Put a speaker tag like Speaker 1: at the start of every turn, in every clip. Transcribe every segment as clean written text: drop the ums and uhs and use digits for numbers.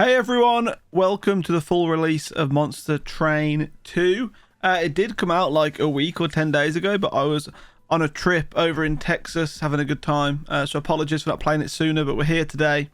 Speaker 1: Hey everyone, welcome to the full release of Monster Train 2. It did come out like a week or 10 days ago, but I was on a trip over in Texas having a good time. So apologies for not playing it sooner, but we're here today.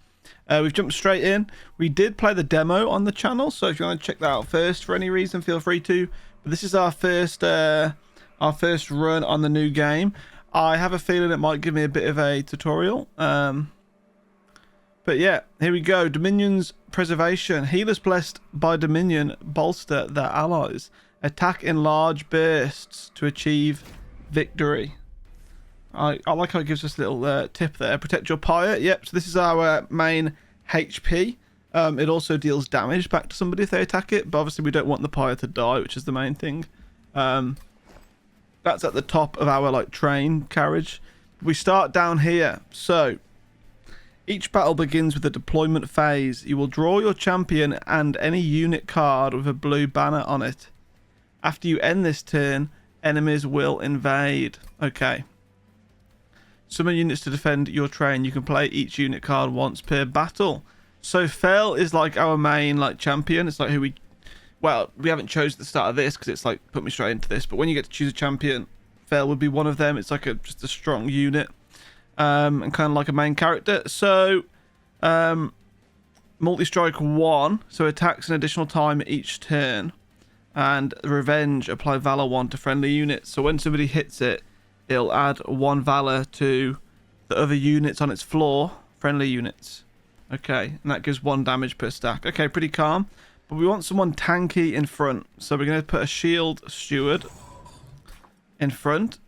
Speaker 1: We've jumped straight in. We did play the demo on the channel, so if you want to check that out first for any reason, feel free to. But this is our first run on the new game. I have a feeling it might give me a bit of a tutorial. But yeah, here we go. Dominion's preservation. Healers blessed by Dominion bolster their allies. Attack in large bursts to achieve victory. I like how it gives us a little tip there. Protect your Pyre. Yep, so this is our main HP. It also deals damage back to somebody if they attack it, but obviously we don't want the Pyre to die, which is the main thing. That's at the top of our train carriage. We start down here. So each battle begins with a deployment phase. You will draw your champion and any unit card with a blue banner on it. After you end this turn, enemies will invade. Okay. Summon units to defend your train. You can play each unit card once per battle. So Fel is like our main champion. It's like who we... Well, we haven't chosen at the start of this because it's put me straight into this. But when you get to choose a champion, Fel would be one of them. It's like just a strong unit. And kind of like a main character. So multi-strike 1, so attacks an additional time each turn, and revenge, apply valor 1 to friendly units. So when somebody hits it, it'll add 1 valor to the other units on its floor, friendly units. Okay, and that gives 1 damage per stack. Okay, pretty calm, but we want someone tanky in front, so we're going to put a shield steward in front.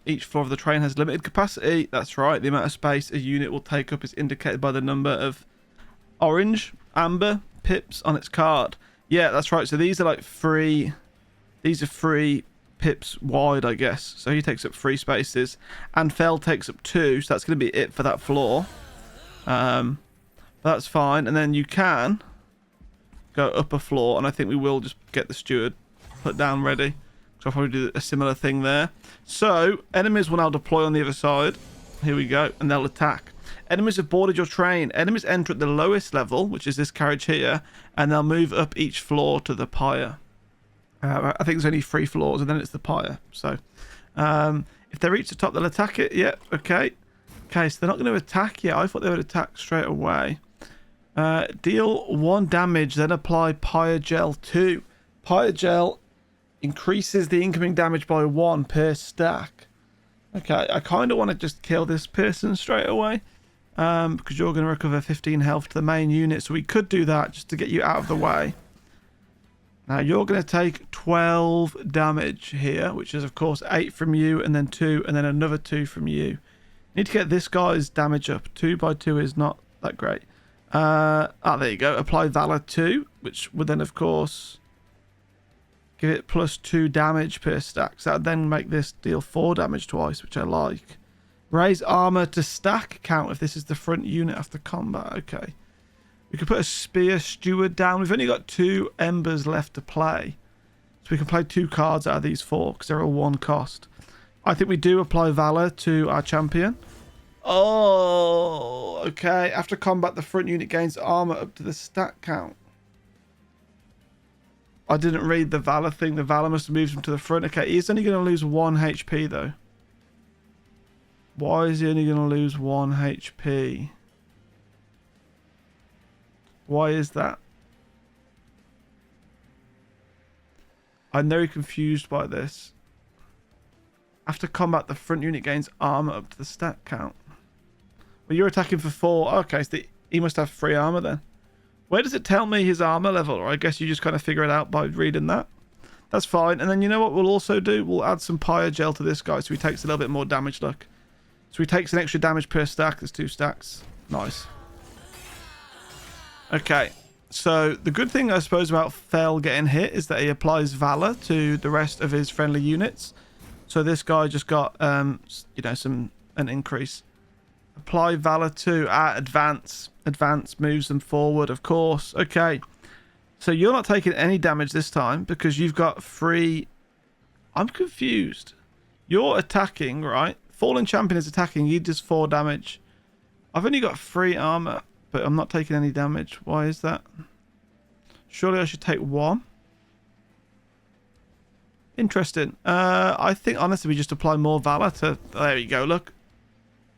Speaker 1: Each floor of the train has limited capacity. That's right. The amount of space a unit will take up is indicated by the number of orange, amber pips on its card. Yeah, that's right. So these are free. These are 3 pips wide, I guess. So he takes up 3 spaces, and Fel takes up 2. So that's going to be it for that floor. That's fine. And then you can go up a floor, and I think we will just get the steward put down ready. So I'll probably do a similar thing there. So enemies will now deploy on the other side. Here we go. And they'll attack. Enemies have boarded your train. Enemies enter at the lowest level, which is this carriage here, and they'll move up each floor to the Pyre. I think there's only 3 floors, and then it's the Pyre. So if they reach the top, they'll attack it. Yep, okay. Okay, so they're not going to attack yet. I thought they would attack straight away. Deal 1 damage, then apply Pyre Gel 2. Pyre Gel increases the incoming damage by 1 per stack. Okay, I kind of want to just kill this person straight away, because you're going to recover 15 health to the main unit, so we could do that just to get you out of the way. Now you're going to take 12 damage here, which is of course 8 from you, and then 2, and then another 2 from you. Need to get this guy's damage up. 2 by 2 is not that great. There you go. Apply Valor 2, which would then of course give it plus 2 damage per stack. So that would then make this deal 4 damage twice, which I like. Raise armor to stack count if this is the front unit after combat. Okay. We could put a spear steward down. We've only got 2 embers left to play. So we can play 2 cards out of these 4 because they're all 1 cost. I think we do apply valor to our champion. Oh, okay. After combat, the front unit gains armor up to the stack count. I didn't read the Valor thing. The Valor must have moved him to the front. Okay, he's only going to lose 1 HP, though. Why is he only going to lose 1 HP? Why is that? I'm very confused by this. After combat, the front unit gains armor up to the stat count. Well, you're attacking for 4. Okay, so he must have 3 armor then. Where does it tell me his armor level? Or I guess you just kind of figure it out by reading that. That's fine. And then you know what we'll also do? We'll add some Pyre Gel to this guy so he takes a little bit more damage. Look. So he takes an extra damage per stack. There's 2 stacks. Nice. Okay. So the good thing I suppose about Fel getting hit is that he applies Valor to the rest of his friendly units. So this guy just got an increase. Apply Valor 2 at advance. Advance moves them forward, of course. Okay. So you're not taking any damage this time because you've got 3... I'm confused. You're attacking, right? Fallen Champion is attacking. He does 4 damage. I've only got 3 armor. but I'm not taking any damage. Why is that? Surely I should take 1. Interesting. I think, honestly, we just apply more Valor to... There you go, look.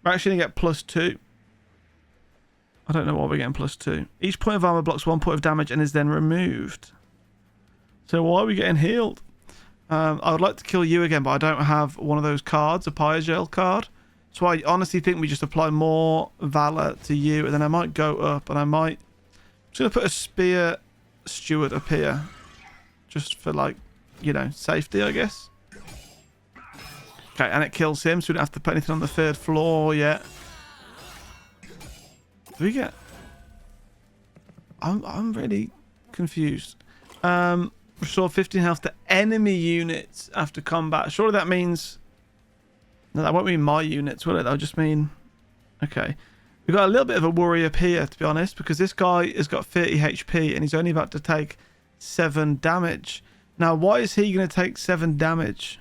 Speaker 1: We're actually going to get +2. I don't know why we're getting +2. Each point of armor blocks 1 point of damage and is then removed. So why are we getting healed? I would like to kill you again, but I don't have one of those cards, a Pyre gel card. So I honestly think we just apply more Valor to you, and then I might go up, and I might... I'm just going to put a Spear Steward up here. Just for, like, you know, safety, I guess. Okay, and it kills him, so we don't have to put anything on the 3rd floor yet. Do we get... I'm really confused. Restore 15 health to enemy units after combat. Surely that means... No, that won't mean my units, will it? That'll just mean... Okay. We've got a little bit of a worry up here, to be honest, because this guy has got 30 HP and he's only about to take 7 damage. Now, why is he going to take 7 damage?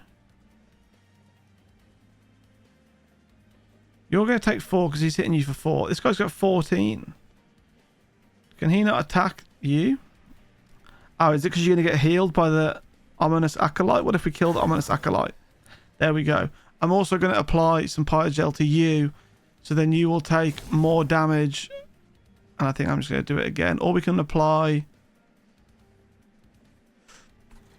Speaker 1: You're going to take 4 because he's hitting you for 4. This guy's got 14. Can he not attack you? Oh, is it because you're going to get healed by the Ominous Acolyte? What if we kill the Ominous Acolyte? There we go. I'm also going to apply some Pyre Gel to you, so then you will take more damage. And I think I'm just going to do it again. Or we can apply...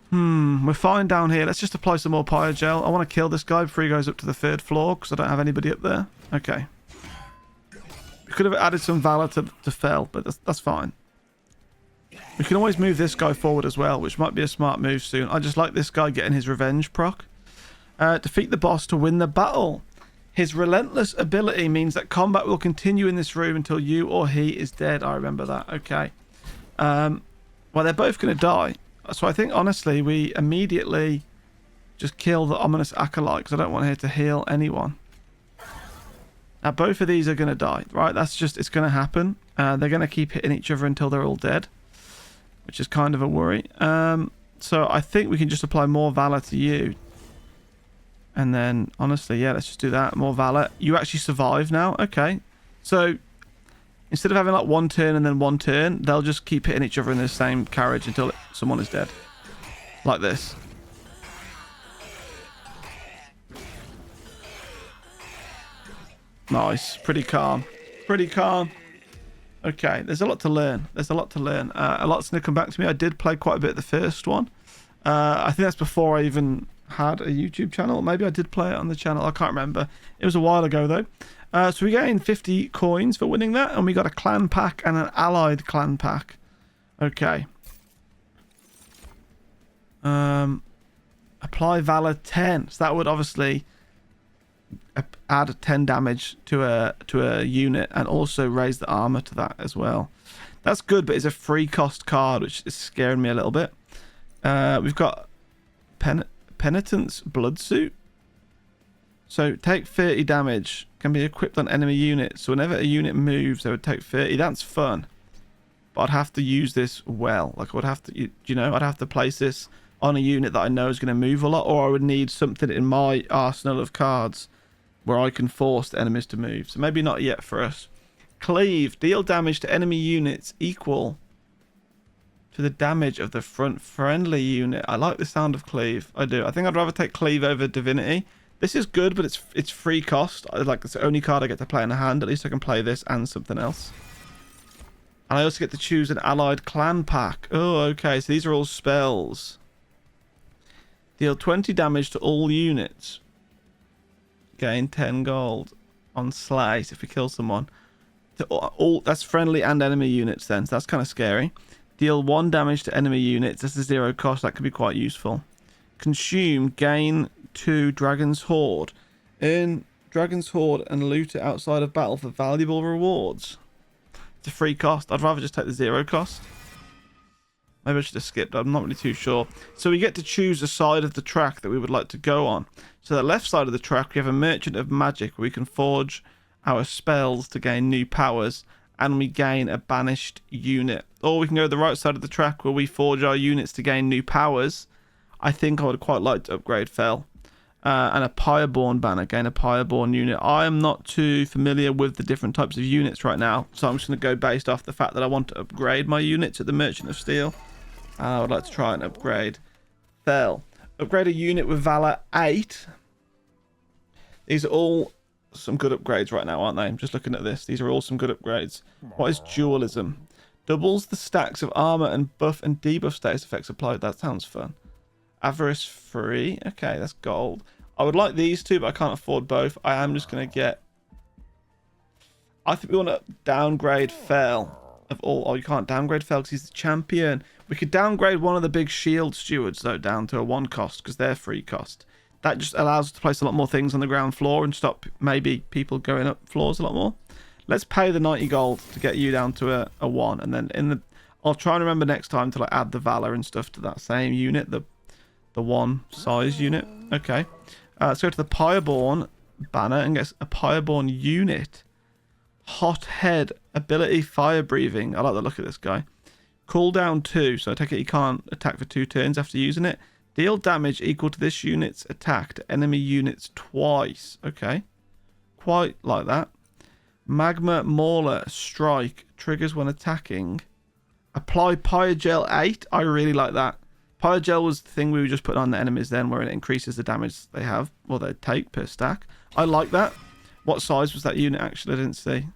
Speaker 1: We're fine down here. Let's just apply some more Pyre Gel. I want to kill this guy before he goes up to the 3rd floor, because I don't have anybody up there. Okay. We could have added some Valor to Fel, but that's fine. We can always move this guy forward as well, which might be a smart move soon. I just like this guy getting his revenge proc. Defeat the boss to win the battle. His relentless ability means that combat will continue in this room until you or he is dead. I remember that. Okay. Well, they're both going to die. So I think, honestly, we immediately just kill the Ominous Acolyte, because I don't want her to heal anyone. Now, both of these are going to die, right? That's just, it's going to happen. They're going to keep hitting each other until they're all dead, which is kind of a worry. So I think we can just apply more Valor to you. And then, honestly, yeah, let's just do that. More Valor. You actually survive now. Okay. So instead of having like 1 turn and then 1 turn, they'll just keep hitting each other in the same carriage until someone is dead. Like this. Nice. Pretty calm. Pretty calm. Okay. There's a lot to learn. There's a lot to learn. A lot's going to come back to me. I did play quite a bit of the first one. I think that's before I even had a YouTube channel. Maybe I did play it on the channel. I can't remember. It was a while ago, though. So we gained 50 coins for winning that, and we got a clan pack and an allied clan pack. Okay. Apply Valor 10. So that would obviously add 10 damage to a unit, and also raise the armor to that as well. That's good, but it's a free cost card, which is scaring me a little bit. We've got Penitent's Blood Suit. So take 30 damage, can be equipped on enemy units. So whenever a unit moves, they would take 30. That's fun. But I'd have to use this well. Like, I would have to, you know, I'd have to place this on a unit that I know is going to move a lot, or I would need something in my arsenal of cards where I can force the enemies to move. So maybe not yet for us. Cleave. Deal damage to enemy units equal to the damage of the front friendly unit. I like the sound of Cleave. I do. I think I'd rather take Cleave over Divinity. This is good, but it's free cost. Like, it's the only card I get to play in the hand. At least I can play this and something else. And I also get to choose an allied clan pack. Oh, okay. So these are all spells. Deal 20 damage to all units. Gain 10 gold on Slice if we kill someone. That's friendly and enemy units then. So that's kind of scary. Deal 1 damage to enemy units. That's a 0 cost. That could be quite useful. Consume. Gain 2 Dragon's Hoard. Earn Dragon's Hoard and loot it outside of battle for valuable rewards. It's a free cost. I'd rather just take the 0 cost. Maybe I should have skipped. I'm not really too sure. So we get to choose a side of the track that we would like to go on. So the left side of the track, we have a Merchant of Magic where we can forge our spells to gain new powers, and we gain a banished unit. Or we can go to the right side of the track where we forge our units to gain new powers. I think I would quite like to upgrade Fel. and a Pyreborn banner. Gain a Pyreborn unit. I am not too familiar with the different types of units right now, so I'm just going to go based off the fact that I want to upgrade my units at the Merchant of Steel. I would like to try and upgrade Fell. Upgrade a unit with Valor 8. These are all some good upgrades right now, aren't they? I'm just looking at this. These are all some good upgrades. What is Dualism? Doubles the stacks of armor and buff and debuff status effects applied. That sounds fun. Avarice free. Okay, that's gold. I would like these two, but I can't afford both. I am just going to get... I think we want to downgrade Fell of all. Oh, you can't downgrade Fell because he's the champion. We could downgrade one of the big shield stewards, though, down to a 1 cost because they're free cost. That just allows us to place a lot more things on the ground floor and stop maybe people going up floors a lot more. Let's pay the 90 gold to get you down to a 1. And then I'll try and remember next time to like add the Valor and stuff to that same unit, the 1 size unit. Okay. Let's go to the Pyreborn banner and get a Pyreborn unit. Hot head ability fire breathing. I like the look of this guy. Cooldown 2. So I take it he can't attack for 2 turns after using it. Deal damage equal to this unit's attack to enemy units twice. Okay. Quite like that. Magma Mauler strike triggers when attacking. Apply Pyre Gel 8. I really like that. Pyre Gel was the thing we were just putting on the enemies then, where it increases the damage they have or they take per stack. I like that. What size was that unit actually? I didn't see.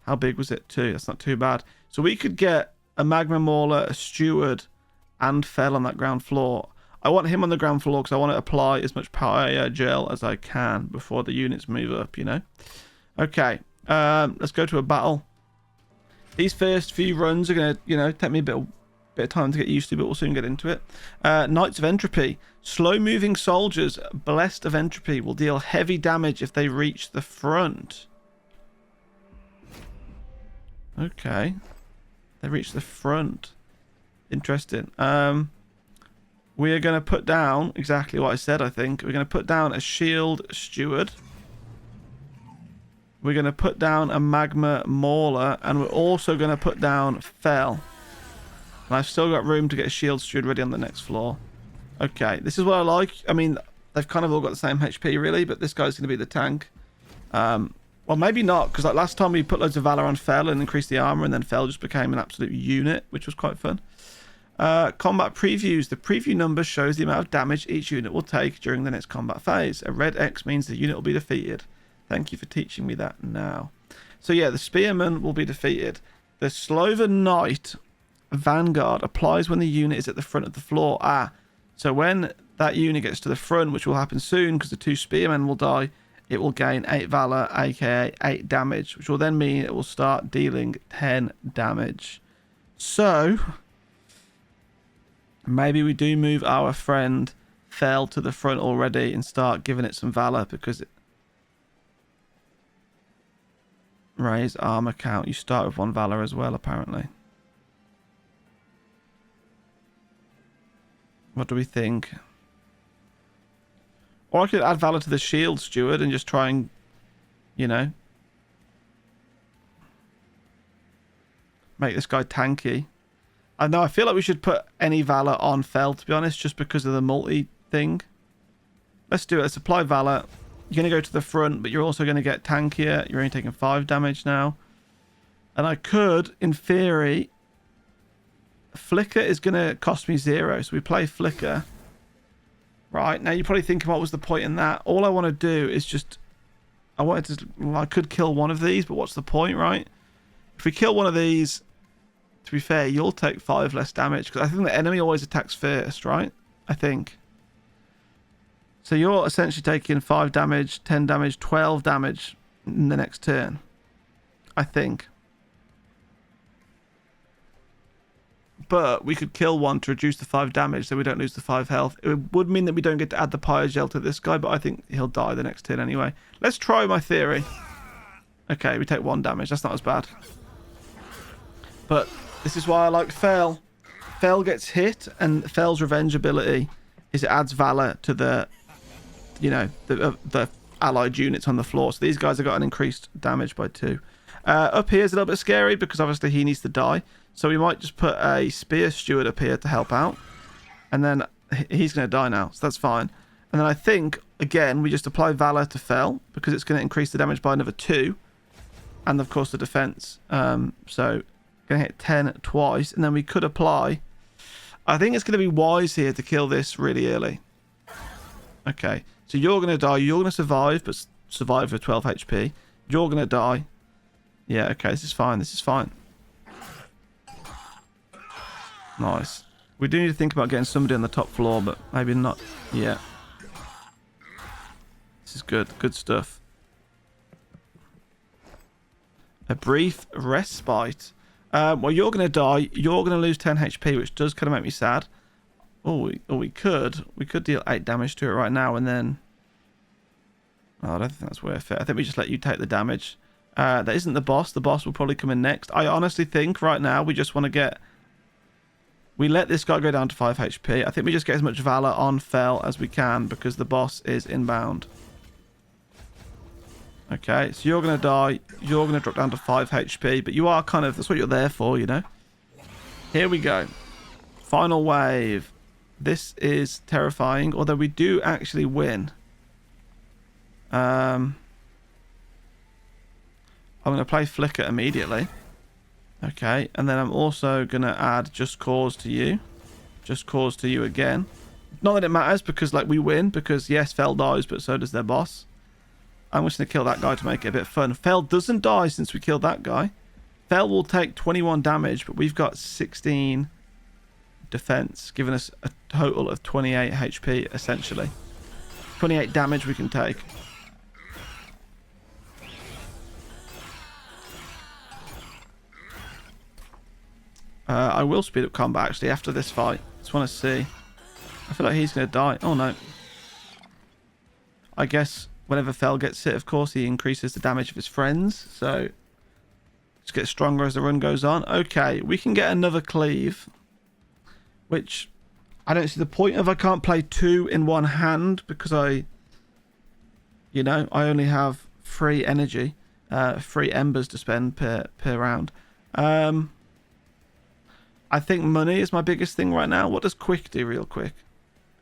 Speaker 1: How big was it? 2. That's not too bad. So we could get a Magma Mauler, a Steward, and Fell on that ground floor. I want him on the ground floor because I want to apply as much Pyre Gel as I can before the units move up, you know. Okay. Let's go to a battle. These first few runs are going to, you know, take me a bit of time to get used to, but we'll soon get into it. Knights of Entropy. Slow-moving soldiers, blessed of Entropy, will deal heavy damage if they reach the front. Okay. They reach the front. Interesting. We are going to put down exactly what I said, I think. We're going to put down a Shield Steward. We're going to put down a Magma Mauler. And we're also going to put down Fell. And I've still got room to get a Shield Steward ready on the next floor. Okay, this is what I like. I mean, they've kind of all got the same HP, really. But this guy's going to be the tank. Well, maybe not. Because like last time we put loads of Valor on Fell and increased the armor. And then Fell just became an absolute unit, which was quite fun. Combat previews. The preview number shows the amount of damage each unit will take during the next combat phase. A red X means the unit will be defeated. Thank you for teaching me that now. So yeah, the Spearman will be defeated. The Sloven Knight Vanguard applies when the unit is at the front of the floor. So when that unit gets to the front, which will happen soon because the 2 Spearmen will die, it will gain 8 Valor, aka 8 damage, which will then mean it will start dealing 10 damage. So maybe we do move our friend Fell to the front already and start giving it some Valor because it... Raise armor count. You start with 1 Valor as well, apparently. What do we think? Or I could add Valor to the Shield Steward and just try and, you know, make this guy tanky. I know, I feel like we should put any Valor on Fell, to be honest, just because of the multi thing. Let's do it. Let's apply Valor. You're going to go to the front, but you're also going to get tankier. You're only taking 5 damage now. And I could, in theory... Flicker is going to cost me 0, so we play Flicker. Right, now you're probably thinking what was the point in that. All I want to do is just... I could kill one of these, but what's the point, right? If we kill one of these, to be fair, you'll take 5 less damage. Because I think the enemy always attacks first, right? I think. So you're essentially taking 5 damage, 10 damage, 12 damage in the next turn. I think. But we could kill one to reduce the 5 damage so we don't lose the 5 health. It would mean that we don't get to add the Pyre Gel to this guy, but I think he'll die the next turn anyway. Let's try my theory. Okay, we take 1 damage. That's not as bad. But this is why I like Fell. Fell gets hit, and Fell's revenge ability is it adds Valor to the, you know, the allied units on the floor. So these guys have got an increased damage by 2. Up here is a little bit scary because obviously he needs to die. So we might just put a Spear Steward up here to help out. And then he's going to die now, so that's fine. And then I think again, we just apply Valor to Fel because it's going to increase the damage by another 2. And, of course, the defense. So, going to hit 10 twice. And then we could apply... I think it's going to be wise here to kill this really early. Okay. So, you're going to die. You're going to survive, but survive for 12 HP. You're going to die. Yeah, okay. This is fine. This is fine. Nice. We do need to think about getting somebody on the top floor, but maybe not yet. This is good. Good stuff. A brief respite. Well, you're going to die. You're going to lose 10 HP, which does kind of make me sad. We could deal 8 damage to it right now, and then... Oh, I don't think that's worth it. I think we just let you take the damage. That isn't the boss. The boss will probably come in next. I honestly think right now we just want to get... We let this guy go down to 5 HP. I think we just get as much Valor on Fel as we can because the boss is inbound. Okay, so you're going to die. You're going to drop down to 5 HP, but you are kind of... That's what you're there for, you know? Here we go. Final wave. This is terrifying, although we do actually win. I'm going to play Flicker immediately. Okay, and then I'm also going to add Just Cause to you. Just Cause to you again. Not that it matters because, like, we win because, yes, Fel dies, but so does their boss. I'm just going to kill that guy to make it a bit fun. Fel doesn't die since we killed that guy. Fel will take 21 damage, but we've got 16 defense, giving us a total of 28 HP, essentially. 28 damage we can take. I will speed up combat, actually, after this fight. Just want to see. I feel like he's going to die. Oh, no. I guess whenever Fel gets hit, of course, he increases the damage of his friends. So, just get stronger as the run goes on. Okay, we can get another cleave. Which, I don't see the point of. I can't play 2 in one hand because I only have 3 energy. 3 embers to spend per round. I think money is my biggest thing right now. What does quick do real quick?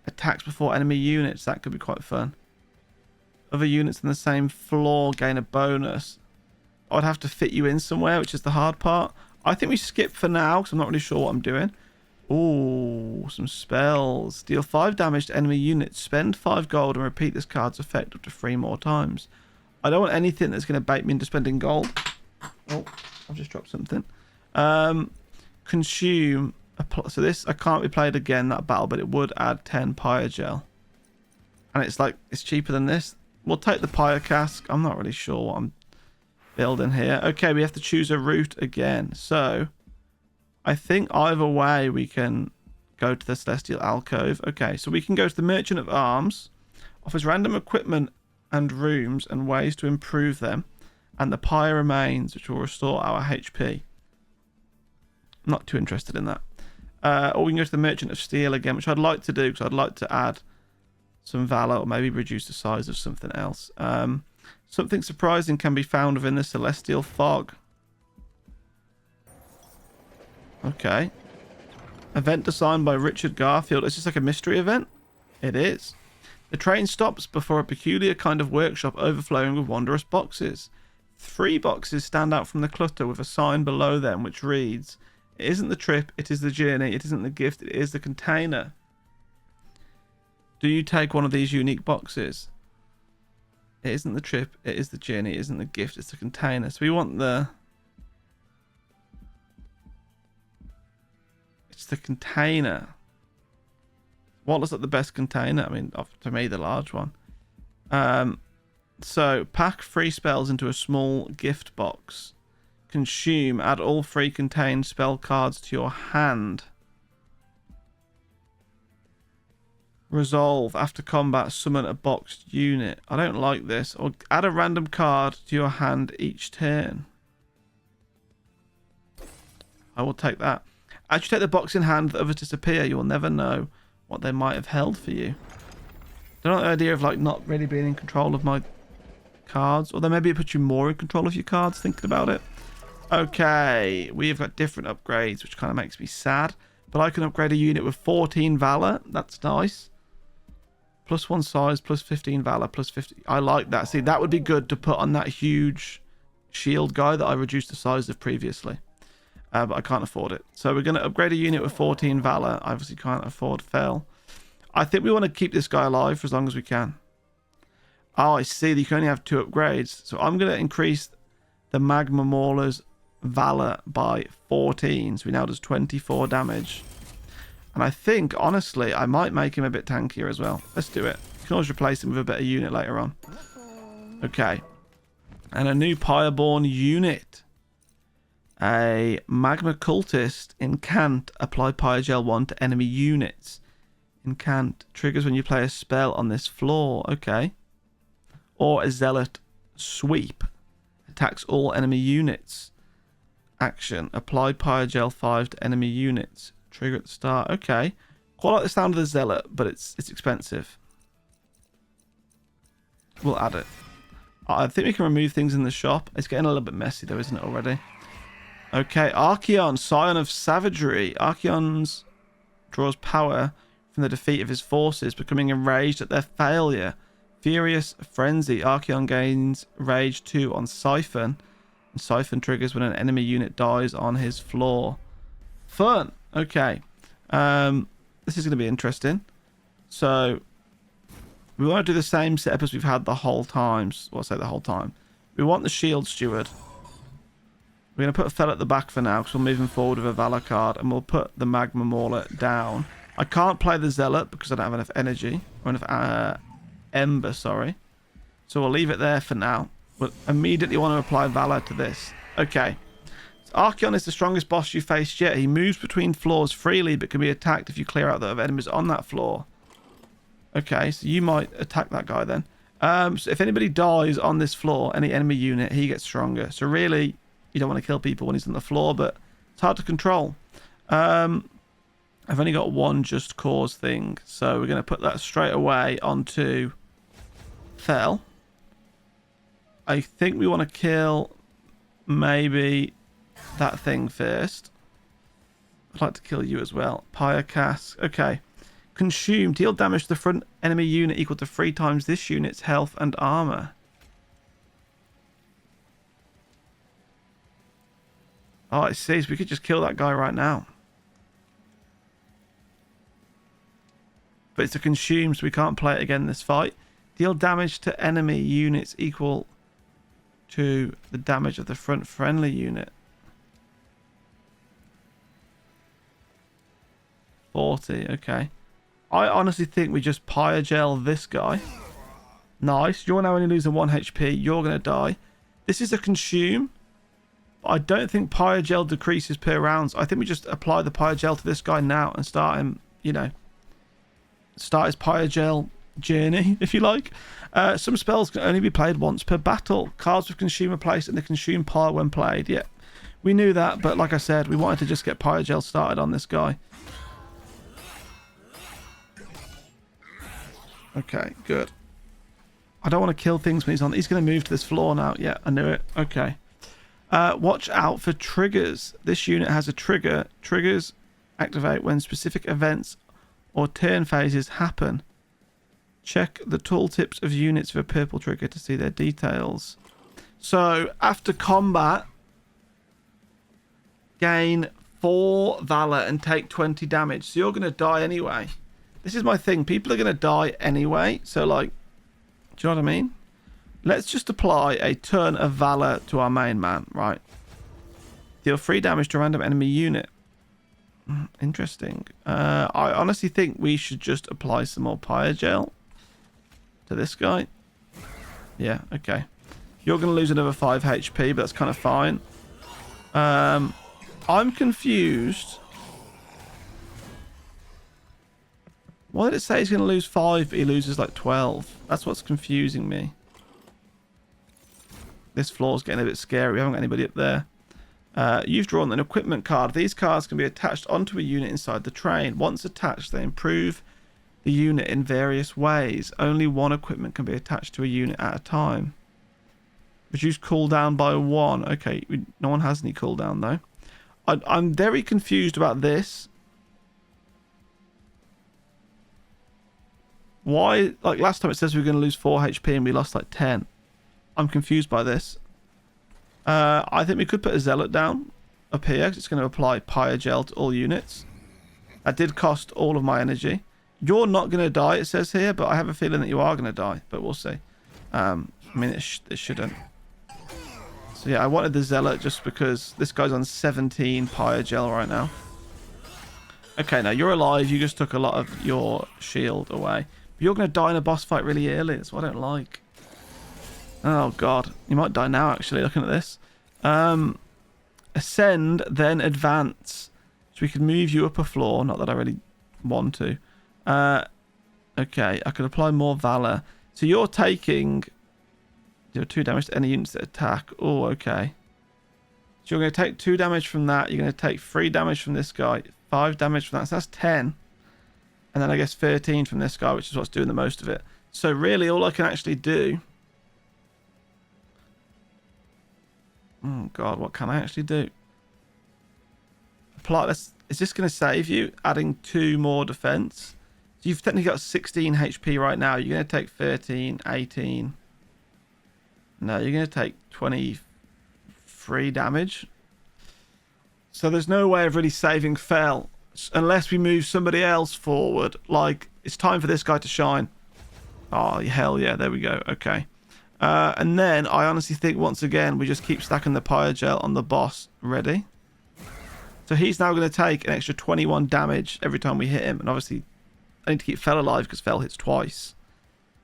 Speaker 1: Attacks before enemy units. That could be quite fun. Other units in the same floor gain a bonus. I'd have to fit you in somewhere, which is the hard part. I think we skip for now because I'm not really sure what I'm doing. Ooh, some spells. Deal 5 damage to enemy units. Spend 5 gold and repeat this card's effect up to 3 more times. I don't want anything that's going to bait me into spending gold. Oh, I've just dropped something. Consume. So this, I can't be played again, that battle, but it would add 10 Pyre gel. And it's cheaper than this. We'll take the Pyre cask. I'm not really sure what I'm building here. Okay, we have to choose a route again. So, I think either way we can go to the Celestial Alcove. Okay, so we can go to the Merchant of Arms. Offers random equipment and rooms and ways to improve them. And the Pyre remains, which will restore our HP. I'm not too interested in that. Or we can go to the Merchant of Steel again, which I'd like to do because I'd like to add some Valor or maybe reduce the size of something else. Something surprising can be found within the Celestial Fog. Okay. Event designed by Richard Garfield. Is this like a mystery event? It is. The train stops before a peculiar kind of workshop overflowing with wondrous boxes. 3 boxes stand out from the clutter with a sign below them which reads, "It isn't the trip, it is the journey. It isn't the gift, it is the container. Do you take one of these unique boxes? It isn't the trip, it is the journey, it isn't the gift, it's the container." So we want the... It's the container. What looks like the best container? I mean, to me, the large one. So, pack 3 spells into a small gift box. Consume. Add all 3 contained spell cards to your hand. Resolve. After combat, summon a boxed unit. I don't like this. Or add a random card to your hand each turn. I will take that. As you take the box in hand, the others disappear. You will never know what they might have held for you. I don't like the idea of not really being in control of my cards. Although maybe it puts you more in control of your cards, thinking about it. Okay, we've got different upgrades, which kind of makes me sad. But I can upgrade a unit with 14 Valor. That's nice. +1 size, +15 valor, +50. I like that. See, that would be good to put on that huge shield guy that I reduced the size of previously. But I can't afford it. So we're going to upgrade a unit with 14 valor. I obviously can't afford Fel. I think we want to keep this guy alive for as long as we can. Oh, I see. You can only have 2 upgrades. So I'm going to increase the Magma Mauler's valor by 14. So he now does 24 damage. And I think, honestly, I might make him a bit tankier as well. Let's do it. You can always replace him with a better unit later on. Okay. And a new Pyreborn unit. A Magma Cultist Incant. Apply Pyre Gel 1 to enemy units. Incant. Triggers when you play a spell on this floor. Okay. Or a Zealot Sweep. Attacks all enemy units. Action. Apply Pyre Gel 5 to enemy units. Trigger at the start. Okay. Quite like the sound of the Zealot, but it's expensive. We'll add it. I think we can remove things in the shop. It's getting a little bit messy though, isn't it, already? Okay. Archaon, Scion of Savagery. Archaon's draws power from the defeat of his forces, becoming enraged at their failure. Furious Frenzy. Archaon gains Rage 2 on Siphon. And Siphon triggers when an enemy unit dies on his floor. Fun. Okay. This is going to be interesting. So, we want to do the same setup as we've had the whole time. Well, I say the whole time. We want the Shield Steward. We're going to put a Fel at the back for now because we're moving forward with a Valor card. And we'll put the Magma Mauler down. I can't play the Zealot because I don't have enough energy. Or enough Ember, sorry. So we'll leave it there for now. We'll immediately want to apply Valor to this. Okay. Archaon is the strongest boss you faced yet. He moves between floors freely, but can be attacked if you clear out the other enemies on that floor. Okay, so you might attack that guy then. So if anybody dies on this floor, any enemy unit, he gets stronger. So really, you don't want to kill people when he's on the floor, but it's hard to control. I've only got one Just Cause thing, so we're going to put that straight away onto Fel. I think we want to kill maybe that thing first. I'd like to kill you as well. Pyre Cask. Okay. Consumed. Deal damage to the front enemy unit equal to 3 times this unit's health and armor. Oh, I see. So we could just kill that guy right now. But it's a consume, so we can't play it again in this fight. Deal damage to enemy units equal to the damage of the front friendly unit. 40, okay. I honestly think we just Pyre Gel this guy. Nice. You're now only losing 1 HP. You're going to die. This is a consume. I don't think Pyre Gel decreases per rounds. I think we just apply the Pyre Gel to this guy now and start him, you know, start his Pyre Gel journey, if you like. Some spells can only be played once per battle. Cards with consumer placed in the consume pile when played. Yeah, we knew that, but like I said, we wanted to just get Pyre Gel started on this guy. Okay, good. I don't want to kill things when he's on. He's going to move to this floor now. Yeah, I knew it. Okay. Watch out for triggers. This unit has a trigger. Triggers activate when specific events or turn phases happen. Check the tooltips of units for a purple trigger to see their details. So, after combat, gain 4 Valor and take 20 damage. So you're going to die anyway. This is my thing. People are going to die anyway. So, like, do you know what I mean? Let's just apply a turn of Valor to our main man, right? Deal 3 damage to a random enemy unit. Interesting. I honestly think we should just apply some more Pyre Gel to this guy. Yeah, okay. You're going to lose another 5 HP, but that's kind of fine. I'm confused. Why did it say he's going to lose 5, but he loses like 12? That's what's confusing me. This floor's getting a bit scary. We haven't got anybody up there. You've drawn an equipment card. These cards can be attached onto a unit inside the train. Once attached, they improve the unit in various ways. Only one equipment can be attached to a unit at a time. Reduce cooldown by 1. Okay, no one has any cooldown though. I'm very confused about this. Why, like last time it says we were going to lose 4 HP and we lost like 10. I'm confused by this. I think we could put a zealot down up here, 'cause it's going to apply Pyre gel to all units. That did cost all of my energy. You're not going to die, it says here, but I have a feeling that you are going to die, but we'll see. I mean, it shouldn't. So yeah, I wanted the zealot just because this guy's on 17 Pyre gel right now. Okay, now you're alive. You just took a lot of your shield away. But you're going to die in a boss fight really early. That's what I don't like. Oh, God. You might die now, actually, looking at this. Ascend, then advance. So we can move you up a floor. Not that I really want to. Okay, I could apply more Valor. So you're taking... You're 2 damage to any units that attack. Oh, okay. So you're going to take 2 damage from that. You're going to take 3 damage from this guy. 5 damage from that. So that's 10. And then I guess 13 from this guy, which is what's doing the most of it. So really, all I can actually do... Oh, God, what can I actually do? Apply this. Is this going to save you? Adding 2 more defense. So you've technically got 16 HP right now. You're going to take 13, 18... No, you're going to take 23 damage. So there's no way of really saving Fel unless we move somebody else forward. Like, it's time for this guy to shine. Oh, hell yeah. There we go. Okay. And then I honestly think once again, we just keep stacking the Pyre gel on the boss. Ready? So he's now going to take an extra 21 damage every time we hit him. And obviously, I need to keep Fel alive because Fel hits twice.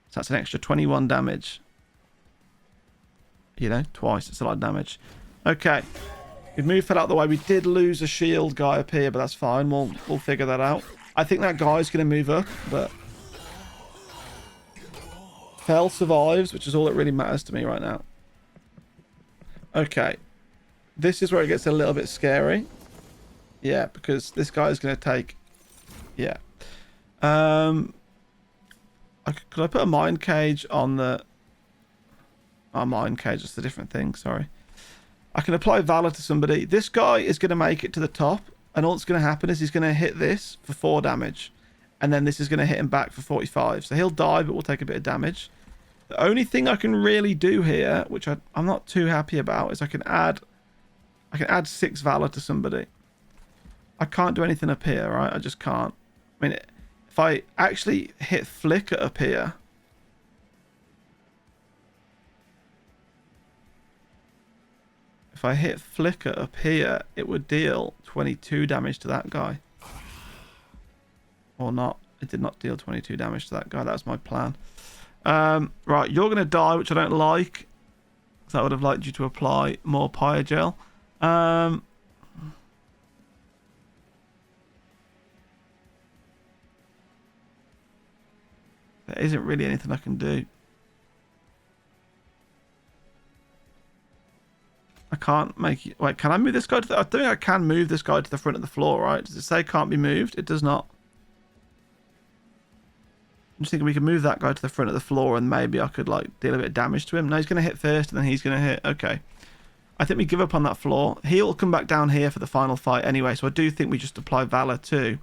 Speaker 1: So that's an extra 21 damage. You know, twice. It's a lot of damage. Okay. We've moved Fel out of the way. We did lose a shield guy up here, but that's fine. We'll figure that out. I think that guy's going to move up, but... Fel survives, which is all that really matters to me right now. Okay. This is where it gets a little bit scary. Yeah, because this guy is going to take... Yeah. Could I put a mine cage on the... Oh, mine cage, that's a different thing, sorry. I can apply Valor to somebody. This guy is going to make it to the top, and all that's going to happen is he's going to hit this for 4 damage. And then this is going to hit him back for 45. So he'll die, but we'll take a bit of damage. The only thing I can really do here, which I'm not too happy about, is I can add 6 Valor to somebody. I can't do anything up here, right? I just can't. I mean, if I actually hit Flicker up here... If I hit Flicker up here, it would deal 22 damage to that guy. Or not. It did not deal 22 damage to that guy. That was my plan. Right, you're going to die, which I don't like. So I would have liked you to apply more Pyre gel. There isn't really anything I can do. I can't make it... Wait, can I move this guy to the... I don't think I can move this guy to the front of the floor, right? Does it say can't be moved? It does not. I'm just thinking we can move that guy to the front of the floor and maybe I could, like, deal a bit of damage to him. No, he's going to hit first and then he's going to hit... Okay. I think we give up on that floor. He'll come back down here for the final fight anyway, so I do think we just apply Valor too.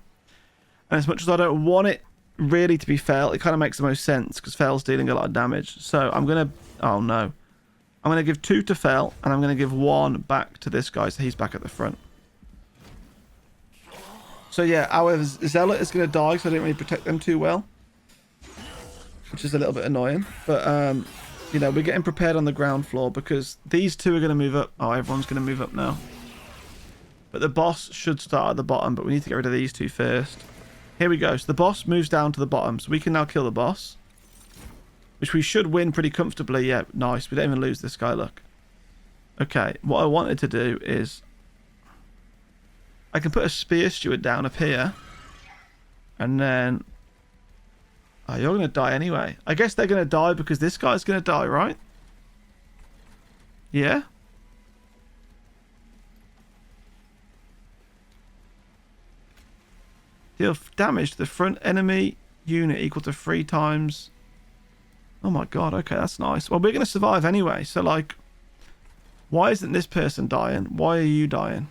Speaker 1: And as much as I don't want it really to be Fel, it kind of makes the most sense because Fel's dealing a lot of damage. So I'm going to... Oh, no. I'm going to give 2 to Fel, and I'm going to give 1 back to this guy, so he's back at the front. So yeah, our Zealot is going to die, so I didn't really protect them too well. Which is a little bit annoying. But, you know, we're getting prepared on the ground floor, because these 2 are going to move up. Oh, everyone's going to move up now. But the boss should start at the bottom, but we need to get rid of these 2 first. Here we go. So the boss moves down to the bottom, so we can now kill the boss. Which we should win pretty comfortably. Yeah, nice. We don't even lose this guy, look. Okay, what I wanted to do is... I can put a spear steward down up here. And then... Oh, you're going to die anyway. I guess they're going to die because this guy's going to die, right? Yeah? Deal damage to the front enemy unit equal to 3 times... Oh my god, okay, that's nice. Well, we're going to survive anyway, so like... Why isn't this person dying? Why are you dying?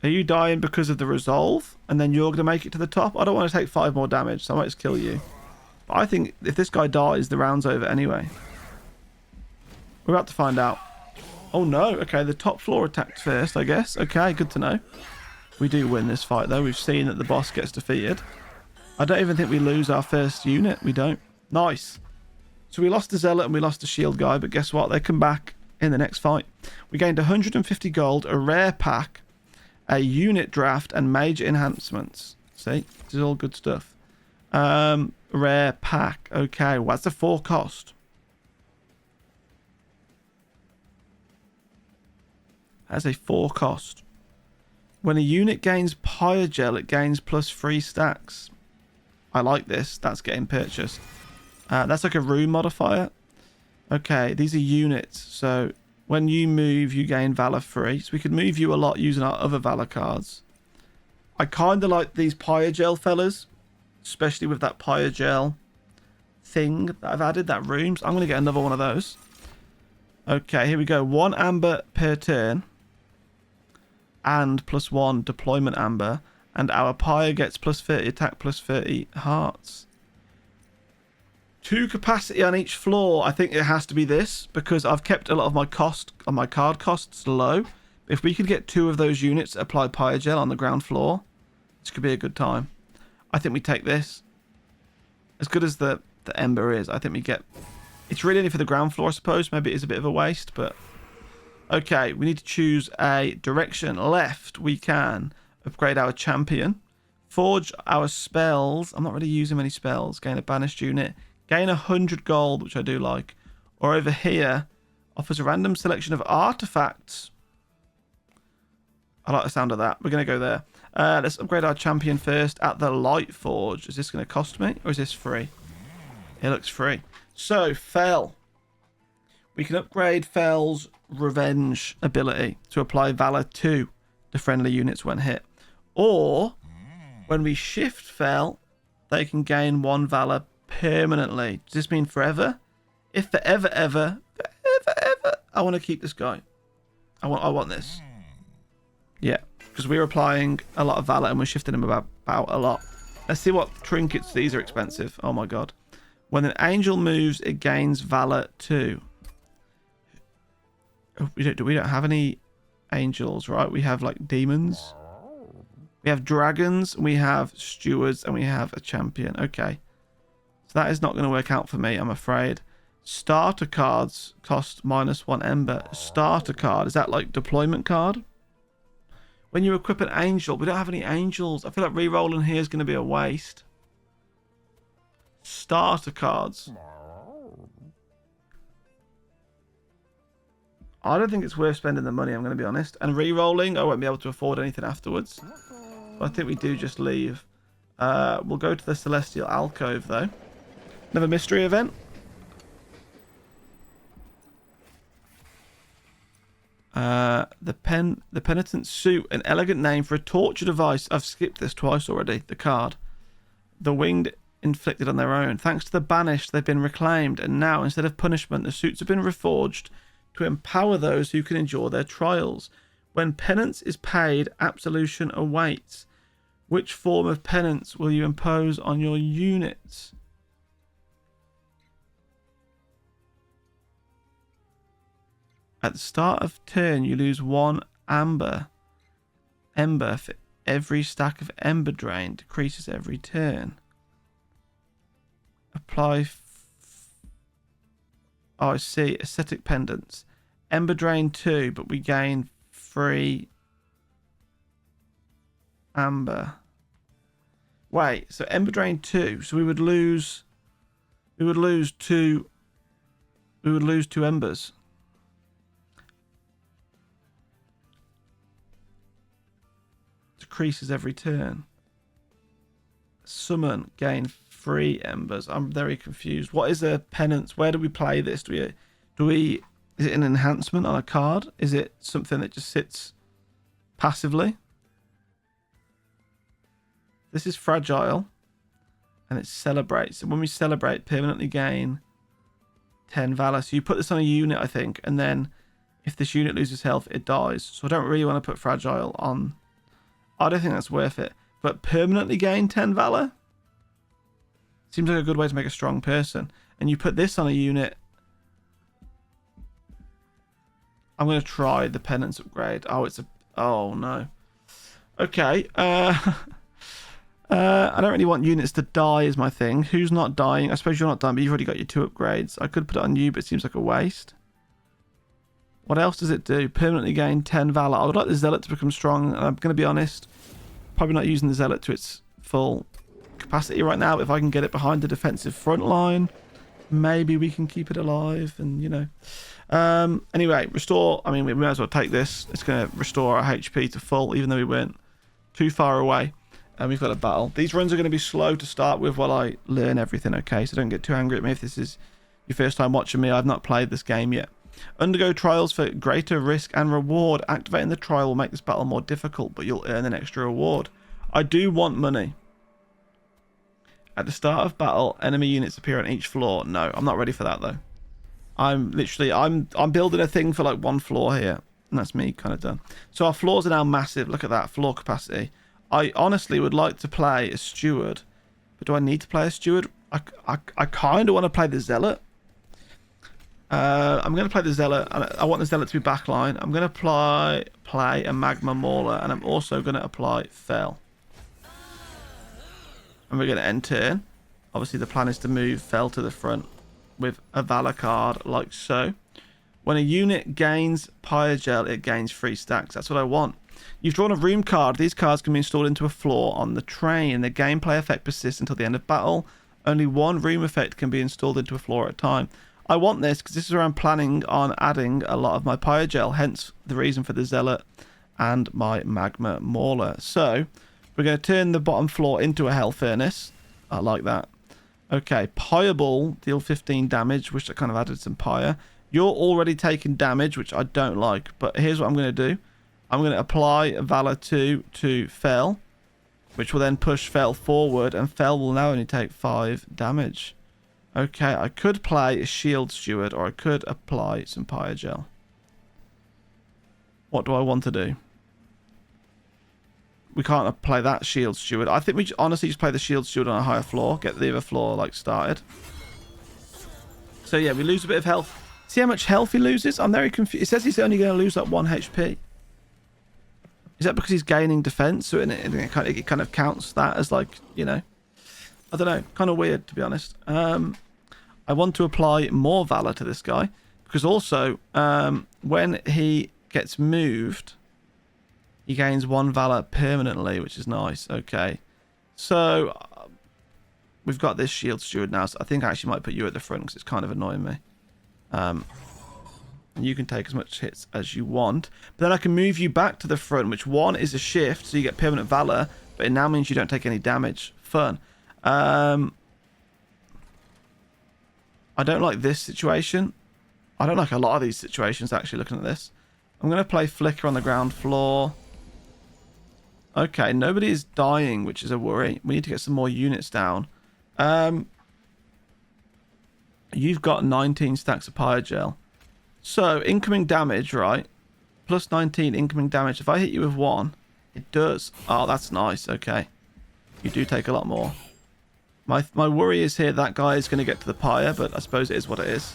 Speaker 1: Are you dying because of the resolve? And then you're going to make it to the top? I don't want to take 5 more damage, so I might just kill you. But I think if this guy dies, the round's over anyway. We're about to find out. Oh no, okay, the top floor attacked first, I guess. Okay, good to know. We do win this fight though. We've seen that the boss gets defeated. I don't even think we lose our first unit. We don't. Nice. So we lost the Zealot and we lost the Shield guy, but guess what? They come back in the next fight. We gained 150 gold, a rare pack, a unit draft, and major enhancements. See? This is all good stuff. Rare pack. Okay, what's the 4 cost? Has a 4 cost. When a unit gains Pyre gel, it gains plus 3 stacks. I like this. That's getting purchased. That's like a rune modifier. Okay, these are units. So when you move, you gain Valor 3. So we could move you a lot using our other Valor cards. I kind of like these Pyre gel fellas, especially with that Pyre gel thing that I've added, that rune. So I'm going to get another one of those. Okay, here we go. 1 amber per turn. And plus 1 deployment amber. And our Pyre gets plus 30 attack, plus 30 hearts. 2 capacity on each floor. I think it has to be this because I've kept a lot of my card costs low. If we could get 2 of those units to apply Pyre gel on the ground floor, this could be a good time. I think we take this. As good as the Ember is, I think we get... It's really only for the ground floor, I suppose. Maybe it is a bit of a waste, but... Okay, we need to choose a direction. Left, we can upgrade our champion. Forge our spells. I'm not really using many spells. Gain a banished unit. Gain 100 gold, which I do like. Or over here, offers a random selection of artifacts. I like the sound of that. We're going to go there. Let's upgrade our champion first at the Light Forge. Is this going to cost me? Or is this free? It looks free. So, Fel. We can upgrade Fel's Revenge ability to apply Valor 2 to friendly units when hit. Or, when we shift Fel, they can gain 1 Valor permanently. Does this mean forever? If forever, ever, I want to keep this guy. I want this. Yeah, because we're applying a lot of Valor and we're shifting him about a lot. Let's see what trinkets. These are expensive. Oh my god. When an angel moves, it gains Valor 2. We don't have any angels, right? We have like demons. We have dragons, we have stewards, and we have a champion. Okay. So that is not going to work out for me, I'm afraid. Starter cards cost -1 ember. Starter card, is that like deployment card? When you equip an angel, we don't have any angels. I feel like re-rolling here is going to be a waste. Starter cards. I don't think it's worth spending the money, I'm going to be honest. And re-rolling, I won't be able to afford anything afterwards. So I think we do just leave. We'll go to the Celestial Alcove, though. Another mystery event. The Penitent's Suit, an elegant name for a torture device. I've skipped this twice already, the card. The Winged inflicted on their own. Thanks to the Banished, they've been reclaimed, and now, instead of punishment, the suits have been reforged to empower those who can endure their trials. When penance is paid, absolution awaits. Which form of penance will you impose on your units? At the start of turn, you lose 1 ember for every stack of ember drain. Decreases every turn. Apply... Oh, I see. Ascetic pendants. Ember drain 2, but we gain 3 amber. Wait, so ember drain 2. So we would lose 2 embers. Decreases every turn. Summon, gain 3 embers. I'm very confused. What is a penance? Where do we play this? Do we is it an enhancement on a card? Is it something that just sits passively? This is fragile. And it celebrates. And when we celebrate, permanently gain 10 valor. So you put this on a unit, I think, and then if this unit loses health, it dies. So I don't really want to put fragile on I don't think that's worth it. But permanently gain 10 valor? Seems like a good way to make a strong person. And you put this on a unit. I'm going to try the penance upgrade. Oh, it's a... Oh, no. Okay. I don't really want units to die is my thing. Who's not dying? I suppose you're not dying, but you've already got your 2 upgrades. I could put it on you, but it seems like a waste. What else does it do? Permanently gain 10 valor. I would like the zealot to become strong. I'm going to be honest. Probably not using the zealot to its full capacity right now. If I can get it behind the defensive front line, maybe we can keep it alive. And, you know. Anyway, restore. I mean, we might as well take this. It's going to restore our HP to full, even though we weren't too far away. And we've got a battle. These runs are going to be slow to start with while I learn everything, okay? So don't get too angry at me if this is your first time watching me. I've not played this game yet. Undergo trials for greater risk and reward. Activating the trial will make this battle more difficult, but you'll earn an extra reward. I do want money. At the start of battle, enemy units appear on each floor. No, I'm not ready for that though. I'm building a thing for like 1 floor here, and that's me kind of done. So our floors are now massive. Look at that floor capacity. I honestly would like to play a steward, but do I need to play a steward? I kind of want to play the zealot. I'm going to play the zealot, and I want the zealot to be backline. I'm going to play a magma mauler, and I'm also going to apply fell. And we're going to end turn. Obviously, the plan is to move fell to the front with a valor card like so. When a unit gains Pyre gel, it gains 3 stacks. That's what I want. You've drawn a room card. These cards can be installed into a floor on the train. The gameplay effect persists until the end of battle. Only 1 room effect can be installed into a floor at a time. I want this because this is where I'm planning on adding a lot of my Pyre gel, hence the reason for the zealot and my magma mauler. So we're going to turn the bottom floor into a hell furnace. I like that. Okay, Pyre ball, deal 15 damage. Wish I kind of added some Pyre. You're already taking damage, which I don't like, but here's what I'm going to do. I'm going to apply Valor 2 to Fell, which will then push Fell forward, and Fell will now only take 5 damage. Okay, I could play a Shield Steward, or I could apply some Pyre Gel. What do I want to do? We can't play that Shield Steward. I think we honestly just play the Shield Steward on a higher floor, get the other floor like started. So yeah, we lose a bit of health. See how much health he loses? I'm very confused. It says he's only going to lose like 1 HP. Is that because he's gaining defense? So it kind of counts that as like, you know, I don't know, kind of weird to be honest. I want to apply more Valor to this guy because also when he gets moved, he gains 1 Valor permanently, which is nice. Okay, so we've got this Shield Steward now. So I think I actually might put you at the front because it's kind of annoying me. And you can take as much hits as you want, but then I can move you back to the front, which one is a shift, so you get permanent Valor, but it now means you don't take any damage. Fun. I don't like this situation. I don't like a lot of these situations, actually, looking at this. I'm going to play Flicker on the ground floor. Okay, nobody is dying, which is a worry. We need to get some more units down. You've got 19 stacks of Pyre Gel. So, incoming damage, right? Plus 19 incoming damage. If I hit you with 1, it does. Oh, that's nice. Okay. You do take a lot more. My worry is here that guy is going to get to the Pyre, but I suppose it is what it is.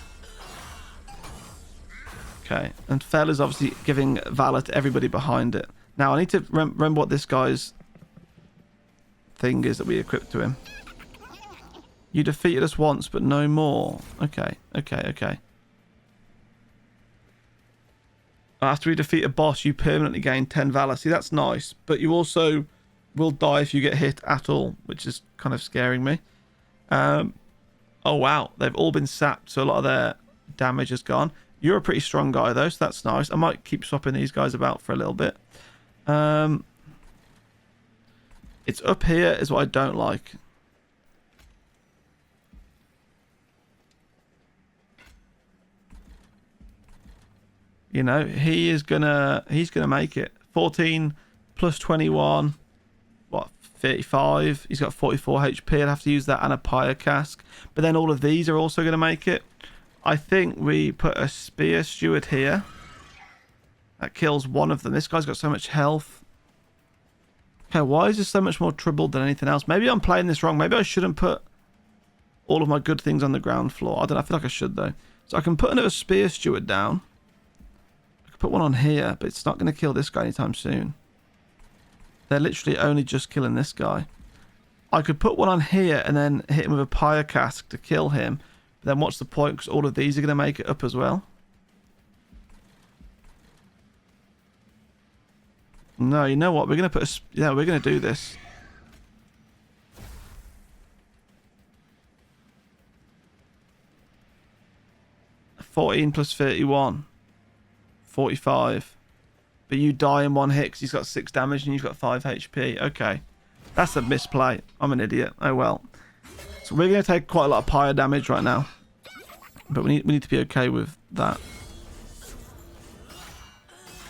Speaker 1: Okay. And Fell is obviously giving Valor to everybody behind it. Now, I need to remember what this guy's thing is that we equipped to him. You defeated us once, but no more. Okay. Okay. After we defeat a boss, you permanently gain 10 Valor. See, that's nice. But you also will die if you get hit at all, which is kind of scaring me. Oh, wow. They've all been sapped, so a lot of their damage has gone. You're a pretty strong guy, though, so that's nice. I might keep swapping these guys about for a little bit. It's up here is what I don't like. You know, he's gonna make it. 14 plus 21, what, 35? He's got 44 HP. I'd have to use that and a Pyre cask. But then all of these are also gonna make it. I think we put a Spear Steward here. That kills one of them. This guy's got so much health. Okay, why is this so much more troubled than anything else? Maybe I'm playing this wrong. Maybe I shouldn't put all of my good things on the ground floor. I don't know. I feel like I should, though. So I can put another spear steward down. I can put one on here, but it's not going to kill this guy anytime soon. They're literally only just killing this guy. I could put one on here and then hit him with a pyre cask to kill him. Then what's the point? Because all of these are going to make it up as well. No, you know what? We're going to put a... Yeah, we're going to do this. $14 plus 31. 45. But you die in one hit because he's got 6 damage and you've got 5 HP. Okay. That's a misplay. I'm an idiot. Oh well. So we're going to take quite a lot of pyre damage right now. But we need to be okay with that.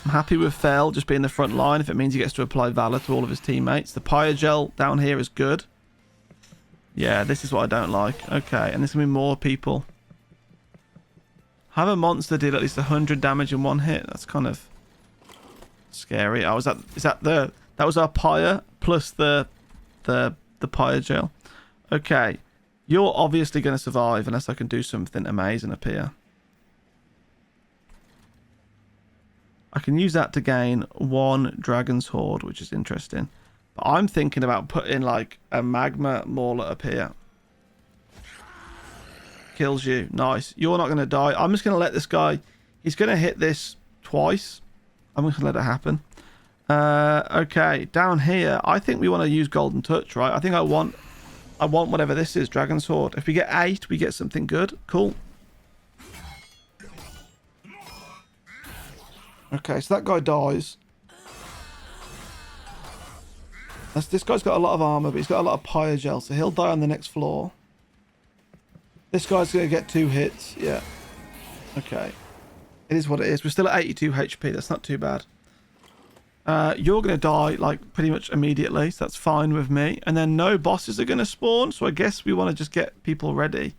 Speaker 1: I'm happy with Fel just being the front line if it means he gets to apply Valor to all of his teammates. The Pyre Gel down here is good. Yeah, this is what I don't like. Okay, and there's going to be more people. Have a monster did at least 100 damage in one hit. That's kind of scary. Oh, that was our Pyre plus the Pyre Gel. Okay, you're obviously going to survive unless I can do something amazing up here. I can use that to gain 1 Dragon's Horde, which is interesting. But I'm thinking about putting like a Magma Mauler up here. Kills you. Nice. You're not going to die. I'm just going to let this guy... He's going to hit this twice. I'm just going to let it happen. Okay. Down here, I think we want to use Golden Touch, right? I think I want whatever this is, Dragon's Horde. If we get 8, we get something good. Cool. Okay, so that guy dies. This guy's got a lot of armor, but he's got a lot of Pyre Gel, so he'll die on the next floor. This guy's going to get 2 hits. Yeah. Okay. It is what it is. We're still at 82 HP. That's not too bad. You're going to die, like, pretty much immediately, so that's fine with me. And then no bosses are going to spawn, so I guess we want to just get people ready.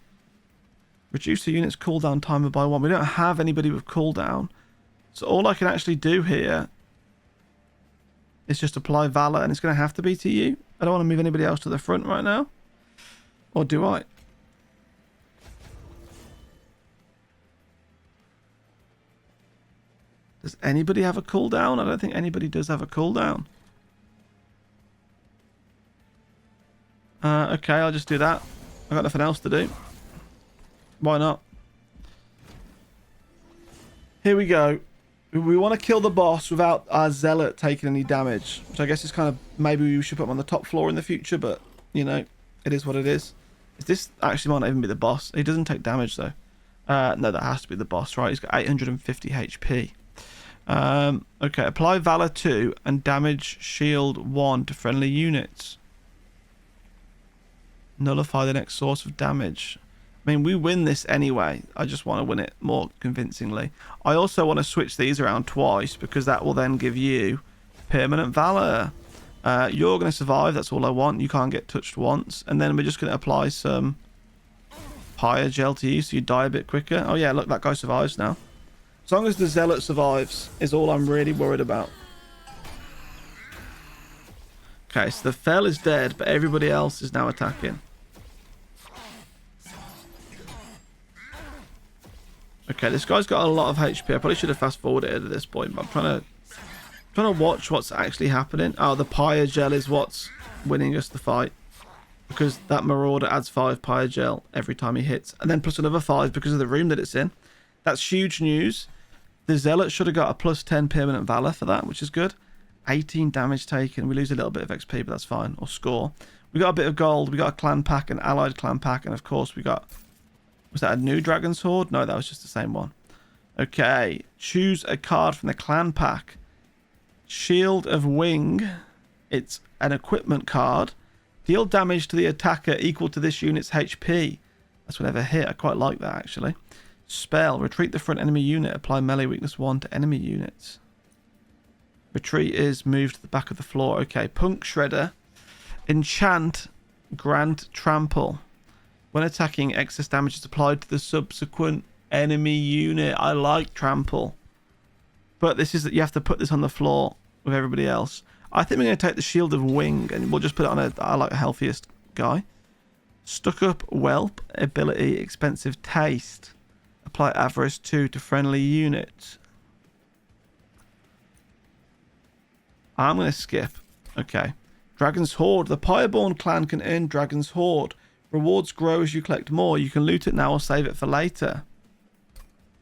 Speaker 1: Reduce the unit's cooldown timer by 1. We don't have anybody with cooldown. So all I can actually do here is just apply Valor, and it's going to have to be to you. I don't want to move anybody else to the front right now. Or do I? Does anybody have a cooldown? I don't think anybody does have a cooldown. Okay, I'll just do that. I've got nothing else to do. Why not? Here we go. We want to kill the boss without our zealot taking any damage, which I guess is kind of, maybe we should put him on the top floor in the future, but you know, it is what it is. This actually might not even be the boss. He doesn't take damage though. No, that has to be the boss, right? He's got 850 HP. Okay, apply Valor 2 and damage shield 1 to friendly units. Nullify the next source of damage. I mean, we win this anyway. I just want to win it more convincingly. I also want to switch these around twice because that will then give you permanent Valor. You're going to survive. That's all I want. You can't get touched once. And then we're just going to apply some Pyre Gel to you so you die a bit quicker. Oh, yeah, look, that guy survives now. As long as the Zealot survives is all I'm really worried about. Okay, so the Fel is dead, but everybody else is now attacking. Okay, this guy's got a lot of HP. I probably should have fast forwarded it at this point, but I'm trying to watch what's actually happening. Oh, the Pyre Gel is what's winning us the fight. Because that Marauder adds 5 Pyre Gel every time he hits. And then plus another 5 because of the room that it's in. That's huge news. The Zealot should have got a plus 10 permanent Valor for that, which is good. 18 damage taken. We lose a little bit of XP, but that's fine. Or score. We got a bit of gold. We got a clan pack, an allied clan pack. And of course we got... Was that a new Dragon's Horde? No, that was just the same one. Okay. Choose a card from the clan pack. Shield of Wing. It's an equipment card. Deal damage to the attacker equal to this unit's HP. That's whenever hit. I quite like that, actually. Spell. Retreat the front enemy unit. Apply melee weakness 1 to enemy units. Retreat is move to the back of the floor. Okay. Punk Shredder. Enchant. Grant Trample. When attacking, excess damage is applied to the subsequent enemy unit. I like Trample. But this is that you have to put this on the floor with everybody else. I think we're going to take the Shield of Wing, and we'll just put it on I like a healthiest guy. Stuck Up Whelp, ability, expensive taste. Apply Avarice 2 to friendly units. I'm going to skip. Okay. Dragon's Hoard. The Pyreborn clan can earn Dragon's Hoard. Rewards grow as you collect more. You can loot it now or save it for later.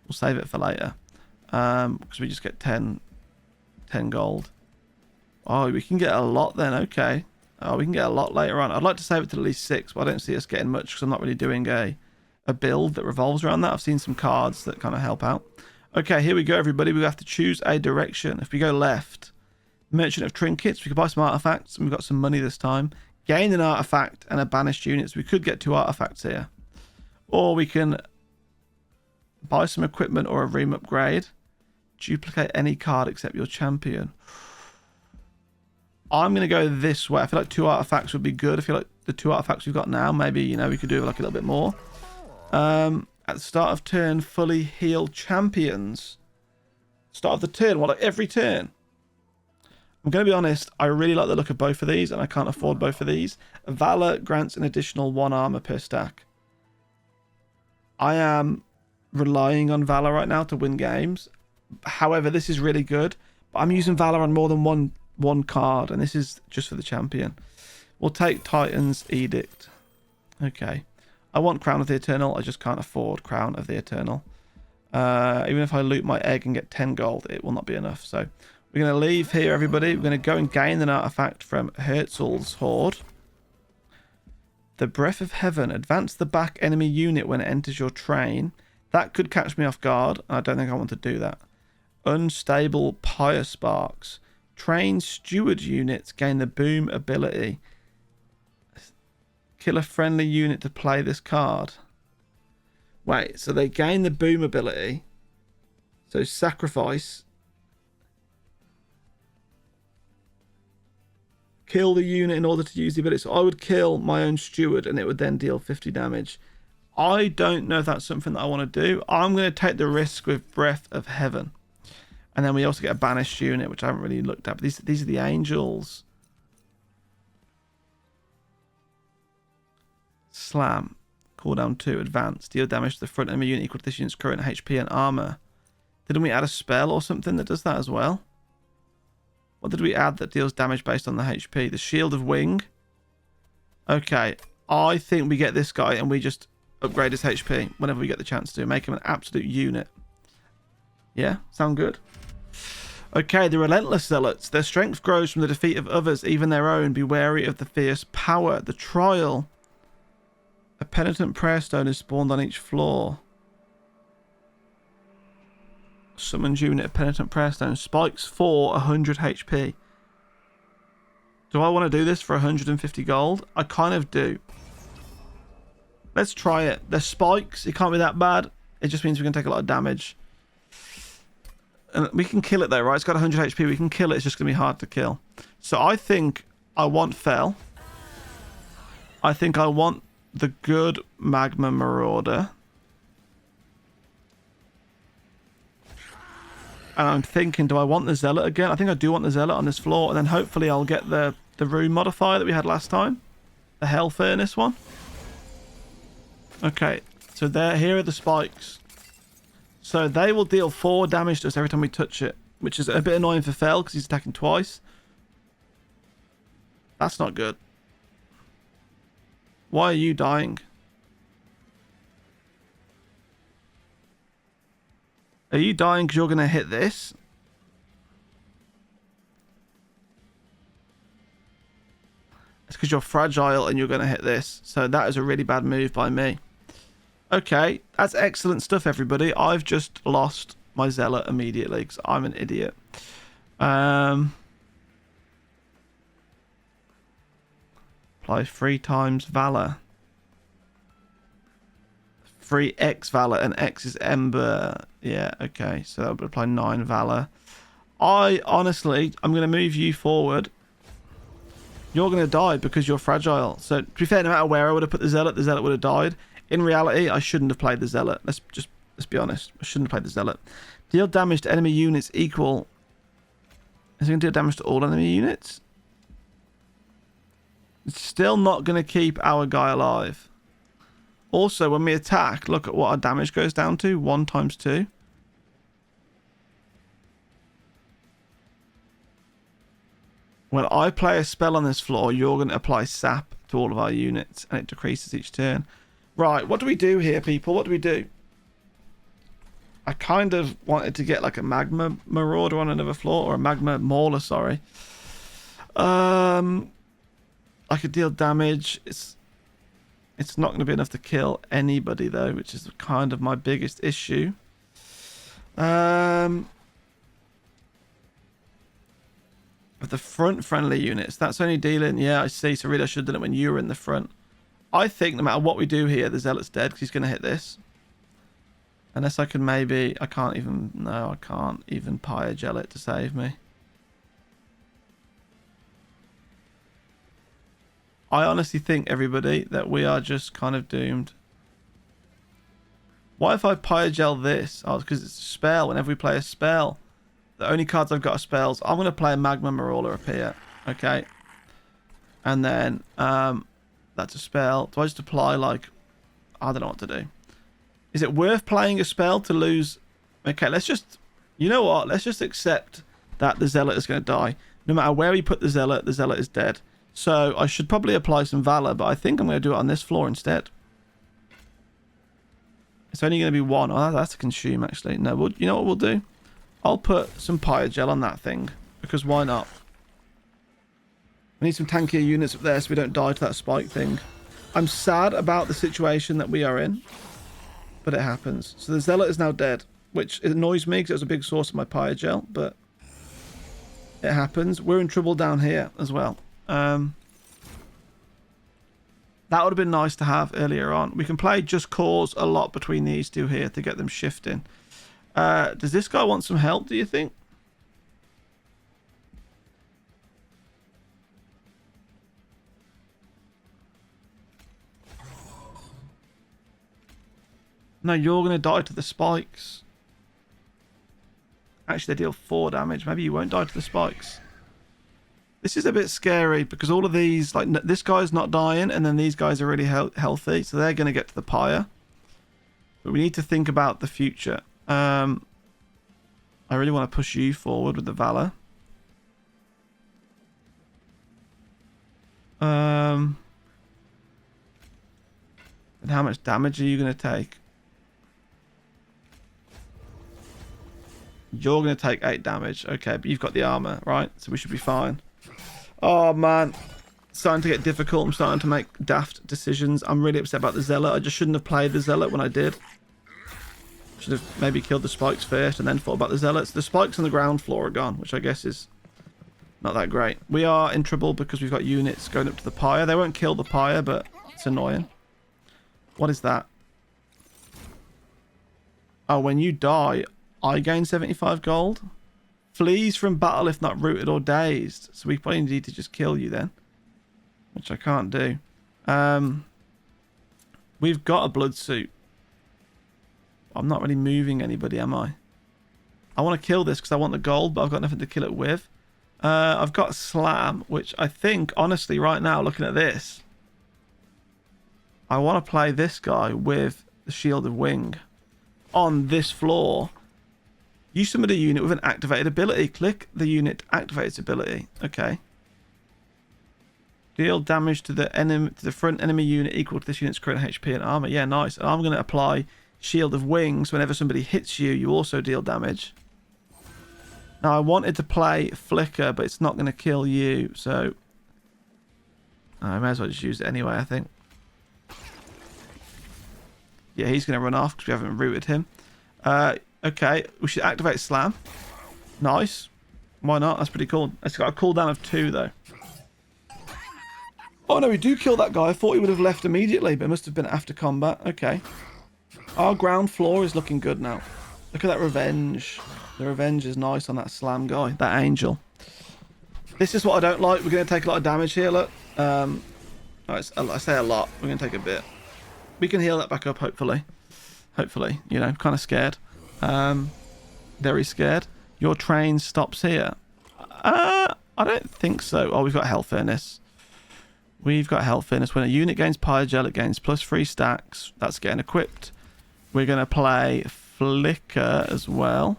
Speaker 1: We'll save it for later. Because we just get 10 gold. Oh, we can get a lot then. Okay. Oh, we can get a lot later on. I'd like to save it to at least 6, but I don't see us getting much because I'm not really doing a build that revolves around that. I've seen some cards that kind of help out. Okay, here we go, everybody. We have to choose a direction. If we go left, Merchant of Trinkets, we could buy some artifacts, and we've got some money this time. Gain an artifact and a banished unit. So we could get 2 artifacts here. Or we can buy some equipment or a room upgrade. Duplicate any card except your champion. I'm going to go this way. I feel like 2 artifacts would be good. I feel like the 2 artifacts we've got now, maybe, you know, we could do like a little bit more. At the start of turn, fully heal champions. Start of the turn, well, like every turn. I'm going to be honest, I really like the look of both of these, and I can't afford both of these. Valor grants an additional 1 armor per stack. I am relying on Valor right now to win games. However, this is really good. But I'm using Valor on more than one card, and this is just for the champion. We'll take Titan's Edict. Okay. I want Crown of the Eternal. I just can't afford Crown of the Eternal. Even if I loot my egg and get 10 gold, it will not be enough. So we're going to leave here, everybody. We're going to go and gain an artifact from Herzl's Horde. The Breath of Heaven. Advance the back enemy unit when it enters your train. That could catch me off guard. I don't think I want to do that. Unstable Pyre Sparks. Train steward units gain the boom ability. Kill a friendly unit to play this card. Wait, so they gain the boom ability. So sacrifice. Kill the unit in order to use the ability. So I would kill my own steward and it would then deal 50 damage. I don't know if that's something that I want to do. I'm going to take the risk with Breath of Heaven. And then we also get a banished unit, which I haven't really looked at. But these are the angels. Slam. Cooldown 2. Advance. Deal damage to the front enemy unit equal to this unit's current HP and armor. Didn't we add a spell or something that does that as well? What did we add that deals damage based on the HP? The Shield of Wing. Okay. I think we get this guy and we just upgrade his HP whenever we get the chance to. Make him an absolute unit. Yeah? Sound good? Okay, the Relentless Zealots. Their strength grows from the defeat of others, even their own. Be wary of the fierce power. The Trial. A Penitent Prayer Stone is spawned on each floor. Summoned unit of Penitent Prayer Stone. Spikes for 100 HP. Do I want to do this for 150 gold? I kind of do. Let's try it. They're spikes. It can't be that bad. It just means we can take a lot of damage. And we can kill it though, right? It's got 100 HP. We can kill it. It's just going to be hard to kill. So I think I want Fel. I think I want the good Magma Marauder. And I'm thinking, do I want the Zealot again? I think I do want the Zealot on this floor. And then hopefully I'll get the rune modifier that we had last time. The Hell Furnace one. Okay. So here are the spikes. So they will deal 4 damage to us every time we touch it. Which is a bit annoying for Fel because he's attacking twice. That's not good. Why are you dying? Are you dying because you're going to hit this? It's because you're fragile and you're going to hit this. So that is a really bad move by me. Okay, that's excellent stuff, everybody. I've just lost my Zealot immediately because I'm an idiot. Apply 3 times Valor. 3x Valor and X is Ember. Yeah, okay. So that would apply 9 Valor. I'm going to move you forward. You're going to die because you're fragile. So, to be fair, no matter where I would have put the Zealot would have died. In reality, I shouldn't have played the Zealot. Let's be honest. I shouldn't have played the Zealot. Deal damage to enemy units equal Is it going to do damage to all enemy units? It's still not going to keep our guy alive. Also, when we attack, look at what our damage goes down to. 1 times 2. When I play a spell on this floor, you're going to apply sap to all of our units, and it decreases each turn. Right, what do we do here, people? What do we do? I kind of wanted to get like a magma marauder on another floor, or a magma mauler, sorry. I could deal damage. It's not going to be enough to kill anybody though, which is kind of my biggest issue. Of the front friendly units, that's only dealing, yeah, I see. So really I should have done it when you were in the front. I think no matter what we do here, the zealot's dead because he's going to hit this. Unless I can maybe, I can't even Pyre gel it to save me. I honestly think, everybody, that we are just kind of doomed. What if I Pyre gel this? Oh, because it's a spell. Whenever we play a spell, the only cards I've got are spells. I'm going to play a Magma Marauder up here. Okay. And then, that's a spell. Do I just apply, like, I don't know what to do. Is it worth playing a spell to lose? Okay, let's just, you know what? Let's just accept that the zealot is going to die. No matter where we put the zealot is dead. So I should probably apply some valor, but I think I'm going to do it on this floor instead. It's only going to be 1. Oh, that's a consume, actually. No, you know what we'll do? I'll put some Pyre gel on that thing, because why not? We need some tankier units up there so we don't die to that spike thing. I'm sad about the situation that we are in, but it happens. So the zealot is now dead, which annoys me because it was a big source of my Pyre gel, but it happens. We're in trouble down here as well. That would have been nice to have earlier on. We can play Just Cause a lot between these two here to get them shifting. Does this guy want some help, do you think? No, you're going to die to the spikes. Actually, they deal 4 damage. Maybe you won't die to the spikes. This is a bit scary because all of these, like this guy's not dying, and then these guys are really healthy, so they're going to get to the Pyre. But we need to think about the future. I really want to push you forward with the Valor. And how much damage are you going to take? You're going to take 8 damage. Okay, but you've got the armor, right? So we should be fine. Oh, man. It's starting to get difficult. I'm starting to make daft decisions. I'm really upset about the Zealot. I just shouldn't have played the Zealot when I did. Should have maybe killed the spikes first and then thought about the Zealots. The spikes on the ground floor are gone, which I guess is not that great. We are in trouble because we've got units going up to the Pyre. They won't kill the Pyre, but it's annoying. What is that? Oh, when you die, I gain 75 gold. Flees from battle if not rooted or dazed. So we probably need to just kill you then. Which I can't do. We've got a blood suit. I'm not really moving anybody, am I? I want to kill this because I want the gold, but I've got nothing to kill it with. I've got Slam, which I think, honestly, right now, looking at this, I want to play this guy with the Shield of Wing on this floor. You summon a unit with an activated ability. Click the unit activates ability. Okay. Deal damage to the enemy, to the front enemy unit equal to this unit's current HP and armor. Yeah, nice. And I'm going to apply Shield of Wings. Whenever somebody hits you, you also deal damage. Now, I wanted to play Flicker, but it's not going to kill you, so I may as well just use it anyway, I think. Yeah, he's going to run off because we haven't rooted him. Okay, we should activate Slam. Nice. Why not? That's pretty cool. It's got a cooldown of 2, though. Oh, no, we do kill that guy. I thought he would have left immediately, but it must have been after combat. Okay. Our ground floor is looking good now. Look at that revenge. The revenge is nice on that Slam guy, that angel. This is what I don't like. We're going to take a lot of damage here, look. I say a lot. We're going to take a bit. We can heal that back up, hopefully. Hopefully. You know, kind of scared. Very scared. Your train stops here. I don't think so. Oh, we've got Hell Furnace. We've got Hell Furnace. When a unit gains Pyre Gel, it gains +3 stacks. That's getting equipped. We're going to play Flicker as well.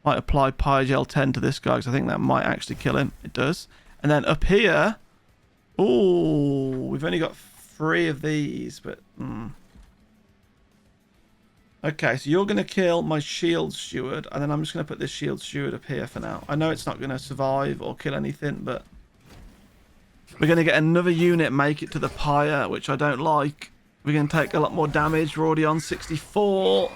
Speaker 1: Might apply Pyre Gel 10 to this guy because I think that might actually kill him. It does. And then up here... Oh, we've only got 3 of these, but... Okay, so you're going to kill my Shield Steward, and then I'm just going to put this Shield Steward up here for now. I know it's not going to survive or kill anything, but... We're going to get another unit make it to the Pyre, which I don't like. We're going to take a lot more damage. We're already on 64.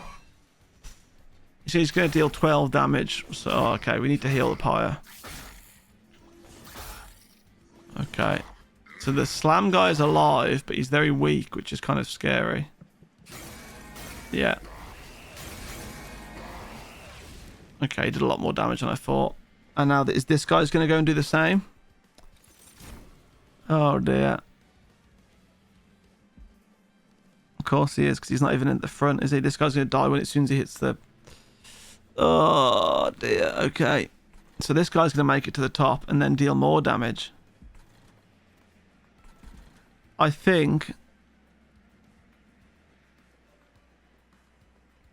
Speaker 1: You see, he's going to deal 12 damage. So, okay, we need to heal the Pyre. Okay. So the Slam guy is alive, but he's very weak, which is kind of scary. Yeah. Okay, he did a lot more damage than I thought. And now is this guy's going to go and do the same? Oh dear. Of course he is, because he's not even in the front, is he? This guy's going to die as soon as he hits the... Oh dear, okay. So this guy's going to make it to the top and then deal more damage. I think...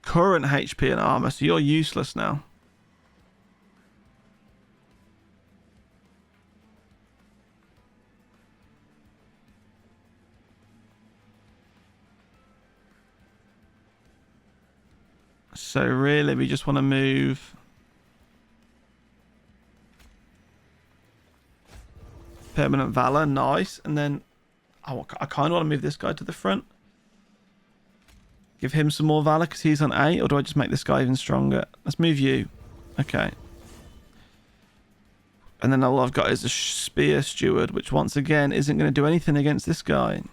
Speaker 1: Current HP and armor, so you're useless now. So really, we just want to move... Permanent Valor, nice. And then... Oh, I kind of want to move this guy to the front. Give him some more Valor because he's on 8. Or do I just make this guy even stronger? Let's move you. Okay. And then all I've got is a Spear Steward, which once again isn't going to do anything against this guy.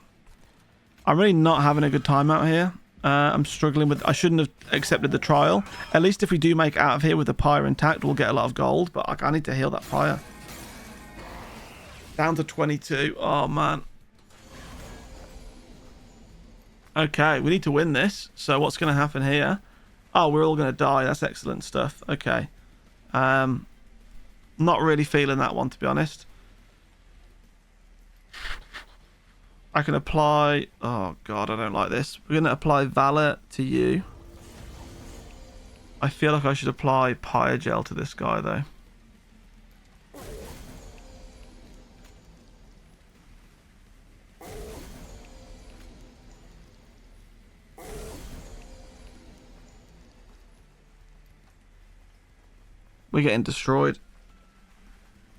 Speaker 1: I'm really not having a good time out here. I'm struggling with... I shouldn't have accepted the trial. At least if we do make out of here with the Pyre intact, we'll get a lot of gold. But I need to heal that Pyre. Down to 22. Oh, man. Okay, we need to win this. So what's going to happen here? Oh, we're all going to die. That's excellent stuff. Okay. Not really feeling that one, to be honest. I can apply... Oh, God, I don't like this. We're going to apply Valor to you. I feel like I should apply Pyre Gel to this guy, though. We're getting destroyed.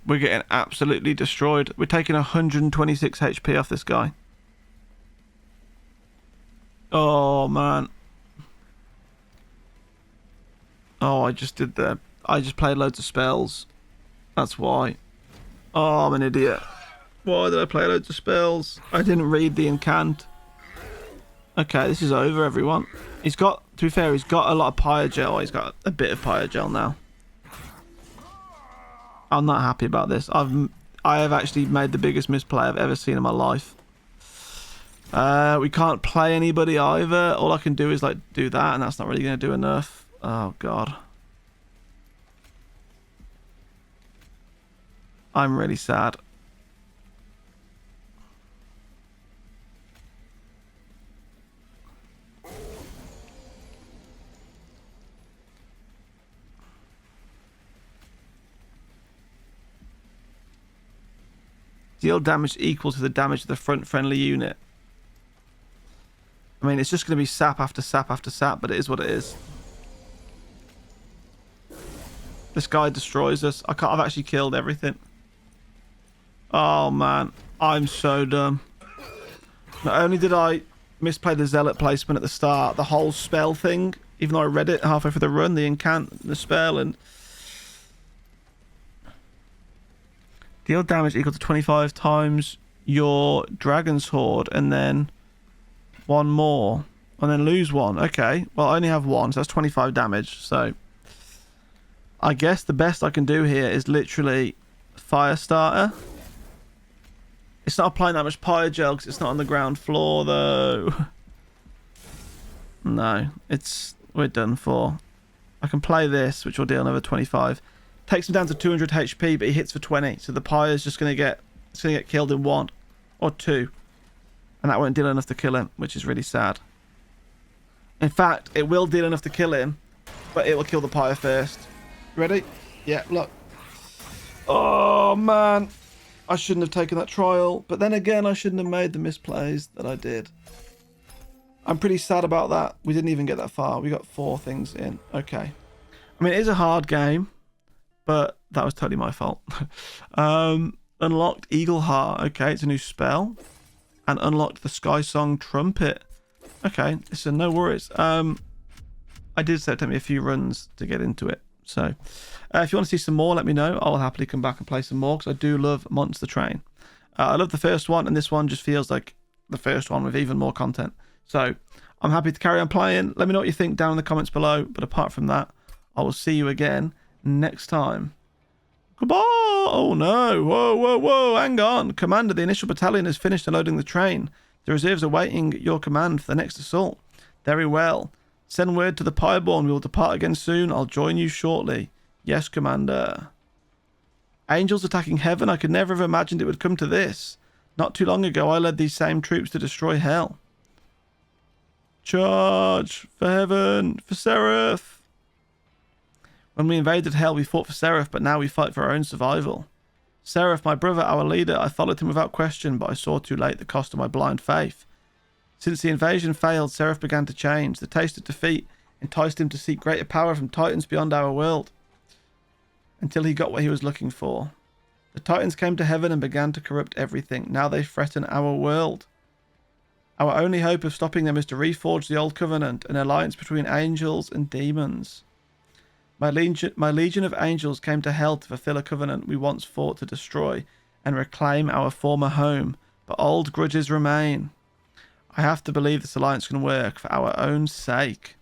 Speaker 1: We're getting absolutely destroyed. We're taking 126 HP off this guy. Oh, man. Oh, I just played loads of spells. That's why. Oh, I'm an idiot. Why did I play loads of spells? I didn't read the incant. Okay, this is over, everyone. He's got, to be fair, he's got a lot of Pyre Gel. He's got a bit of Pyre Gel now. I'm not happy about this. I have actually made the biggest misplay I've ever seen in my life. We can't play anybody either. All I can do is like do that, and that's not really going to do enough. Oh God. I'm really sad. Deal damage equal to the damage of the front friendly unit. I mean, it's just going to be sap after sap after sap, but it is what it is. This guy destroys us. I've actually killed everything. Oh, man. I'm so dumb. Not only did I misplay the Zealot placement at the start, the whole spell thing, even though I read it halfway through the run, the incant, the spell, and... Deal damage equal to 25 times your Dragon's Horde, and then one more, and then lose one. Okay, well, I only have one, so that's 25 damage. So I guess the best I can do here is literally Firestarter. It's not applying that much Pyre Gel because it's not on the ground floor, though. No, we're done for. I can play this, which will deal another 25. Takes him down to 200 HP, but he hits for 20. So the Pyre's just going to get killed in 1 or 2. And that won't deal enough to kill him, which is really sad. In fact, it will deal enough to kill him, but it will kill the Pyre first. Ready? Yeah, look. Oh, man. I shouldn't have taken that trial. But then again, I shouldn't have made the misplays that I did. I'm pretty sad about that. We didn't even get that far. We got 4 things in. Okay. I mean, it is a hard game, but that was totally my fault. Unlocked Eagle Heart. Okay, it's a new spell. And unlocked the Sky Song Trumpet. Okay, so no worries. I did say it took me a few runs to get into it. So if you want to see some more, let me know. I'll happily come back and play some more because I do love Monster Train. I love the first one, and this one just feels like the first one with even more content. So I'm happy to carry on playing. Let me know what you think down in the comments below. But apart from that, I will see you again next time. Goodbye. Oh no. Whoa, whoa, whoa. Hang on. Commander, the initial battalion has finished unloading the train. The reserves are waiting your command for the next assault. Very well. Send word to the Pyreborn. We will depart again soon. I'll join you shortly. Yes, Commander. Angels attacking heaven. I could never have imagined it would come to this. Not too long ago, I led these same troops to destroy hell. Charge for heaven, for Seraph. When we invaded hell, we fought for Seraph, but now we fight for our own survival. Seraph, my brother, our leader, I followed him without question, but I saw too late the cost of my blind faith. Since the invasion failed, Seraph began to change. The taste of defeat enticed him to seek greater power from titans beyond our world, until he got what he was looking for. The titans came to heaven and began to corrupt everything. Now they threaten our world. Our only hope of stopping them is to reforge the old covenant, an alliance between angels and demons. My legion of angels came to hell to fulfill a covenant we once fought to destroy and reclaim our former home, but old grudges remain. I have to believe this alliance can work for our own sake.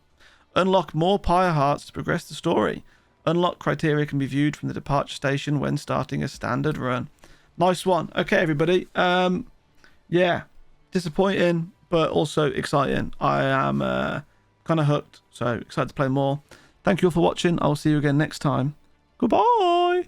Speaker 1: Unlock more Pyre hearts to progress the story. Unlock criteria can be viewed from the departure station when starting a standard run. Nice one. Okay, everybody. Yeah. Disappointing, but also exciting. I am kind of hooked, so excited to play more. Thank you all for watching. I'll see you again next time. Goodbye.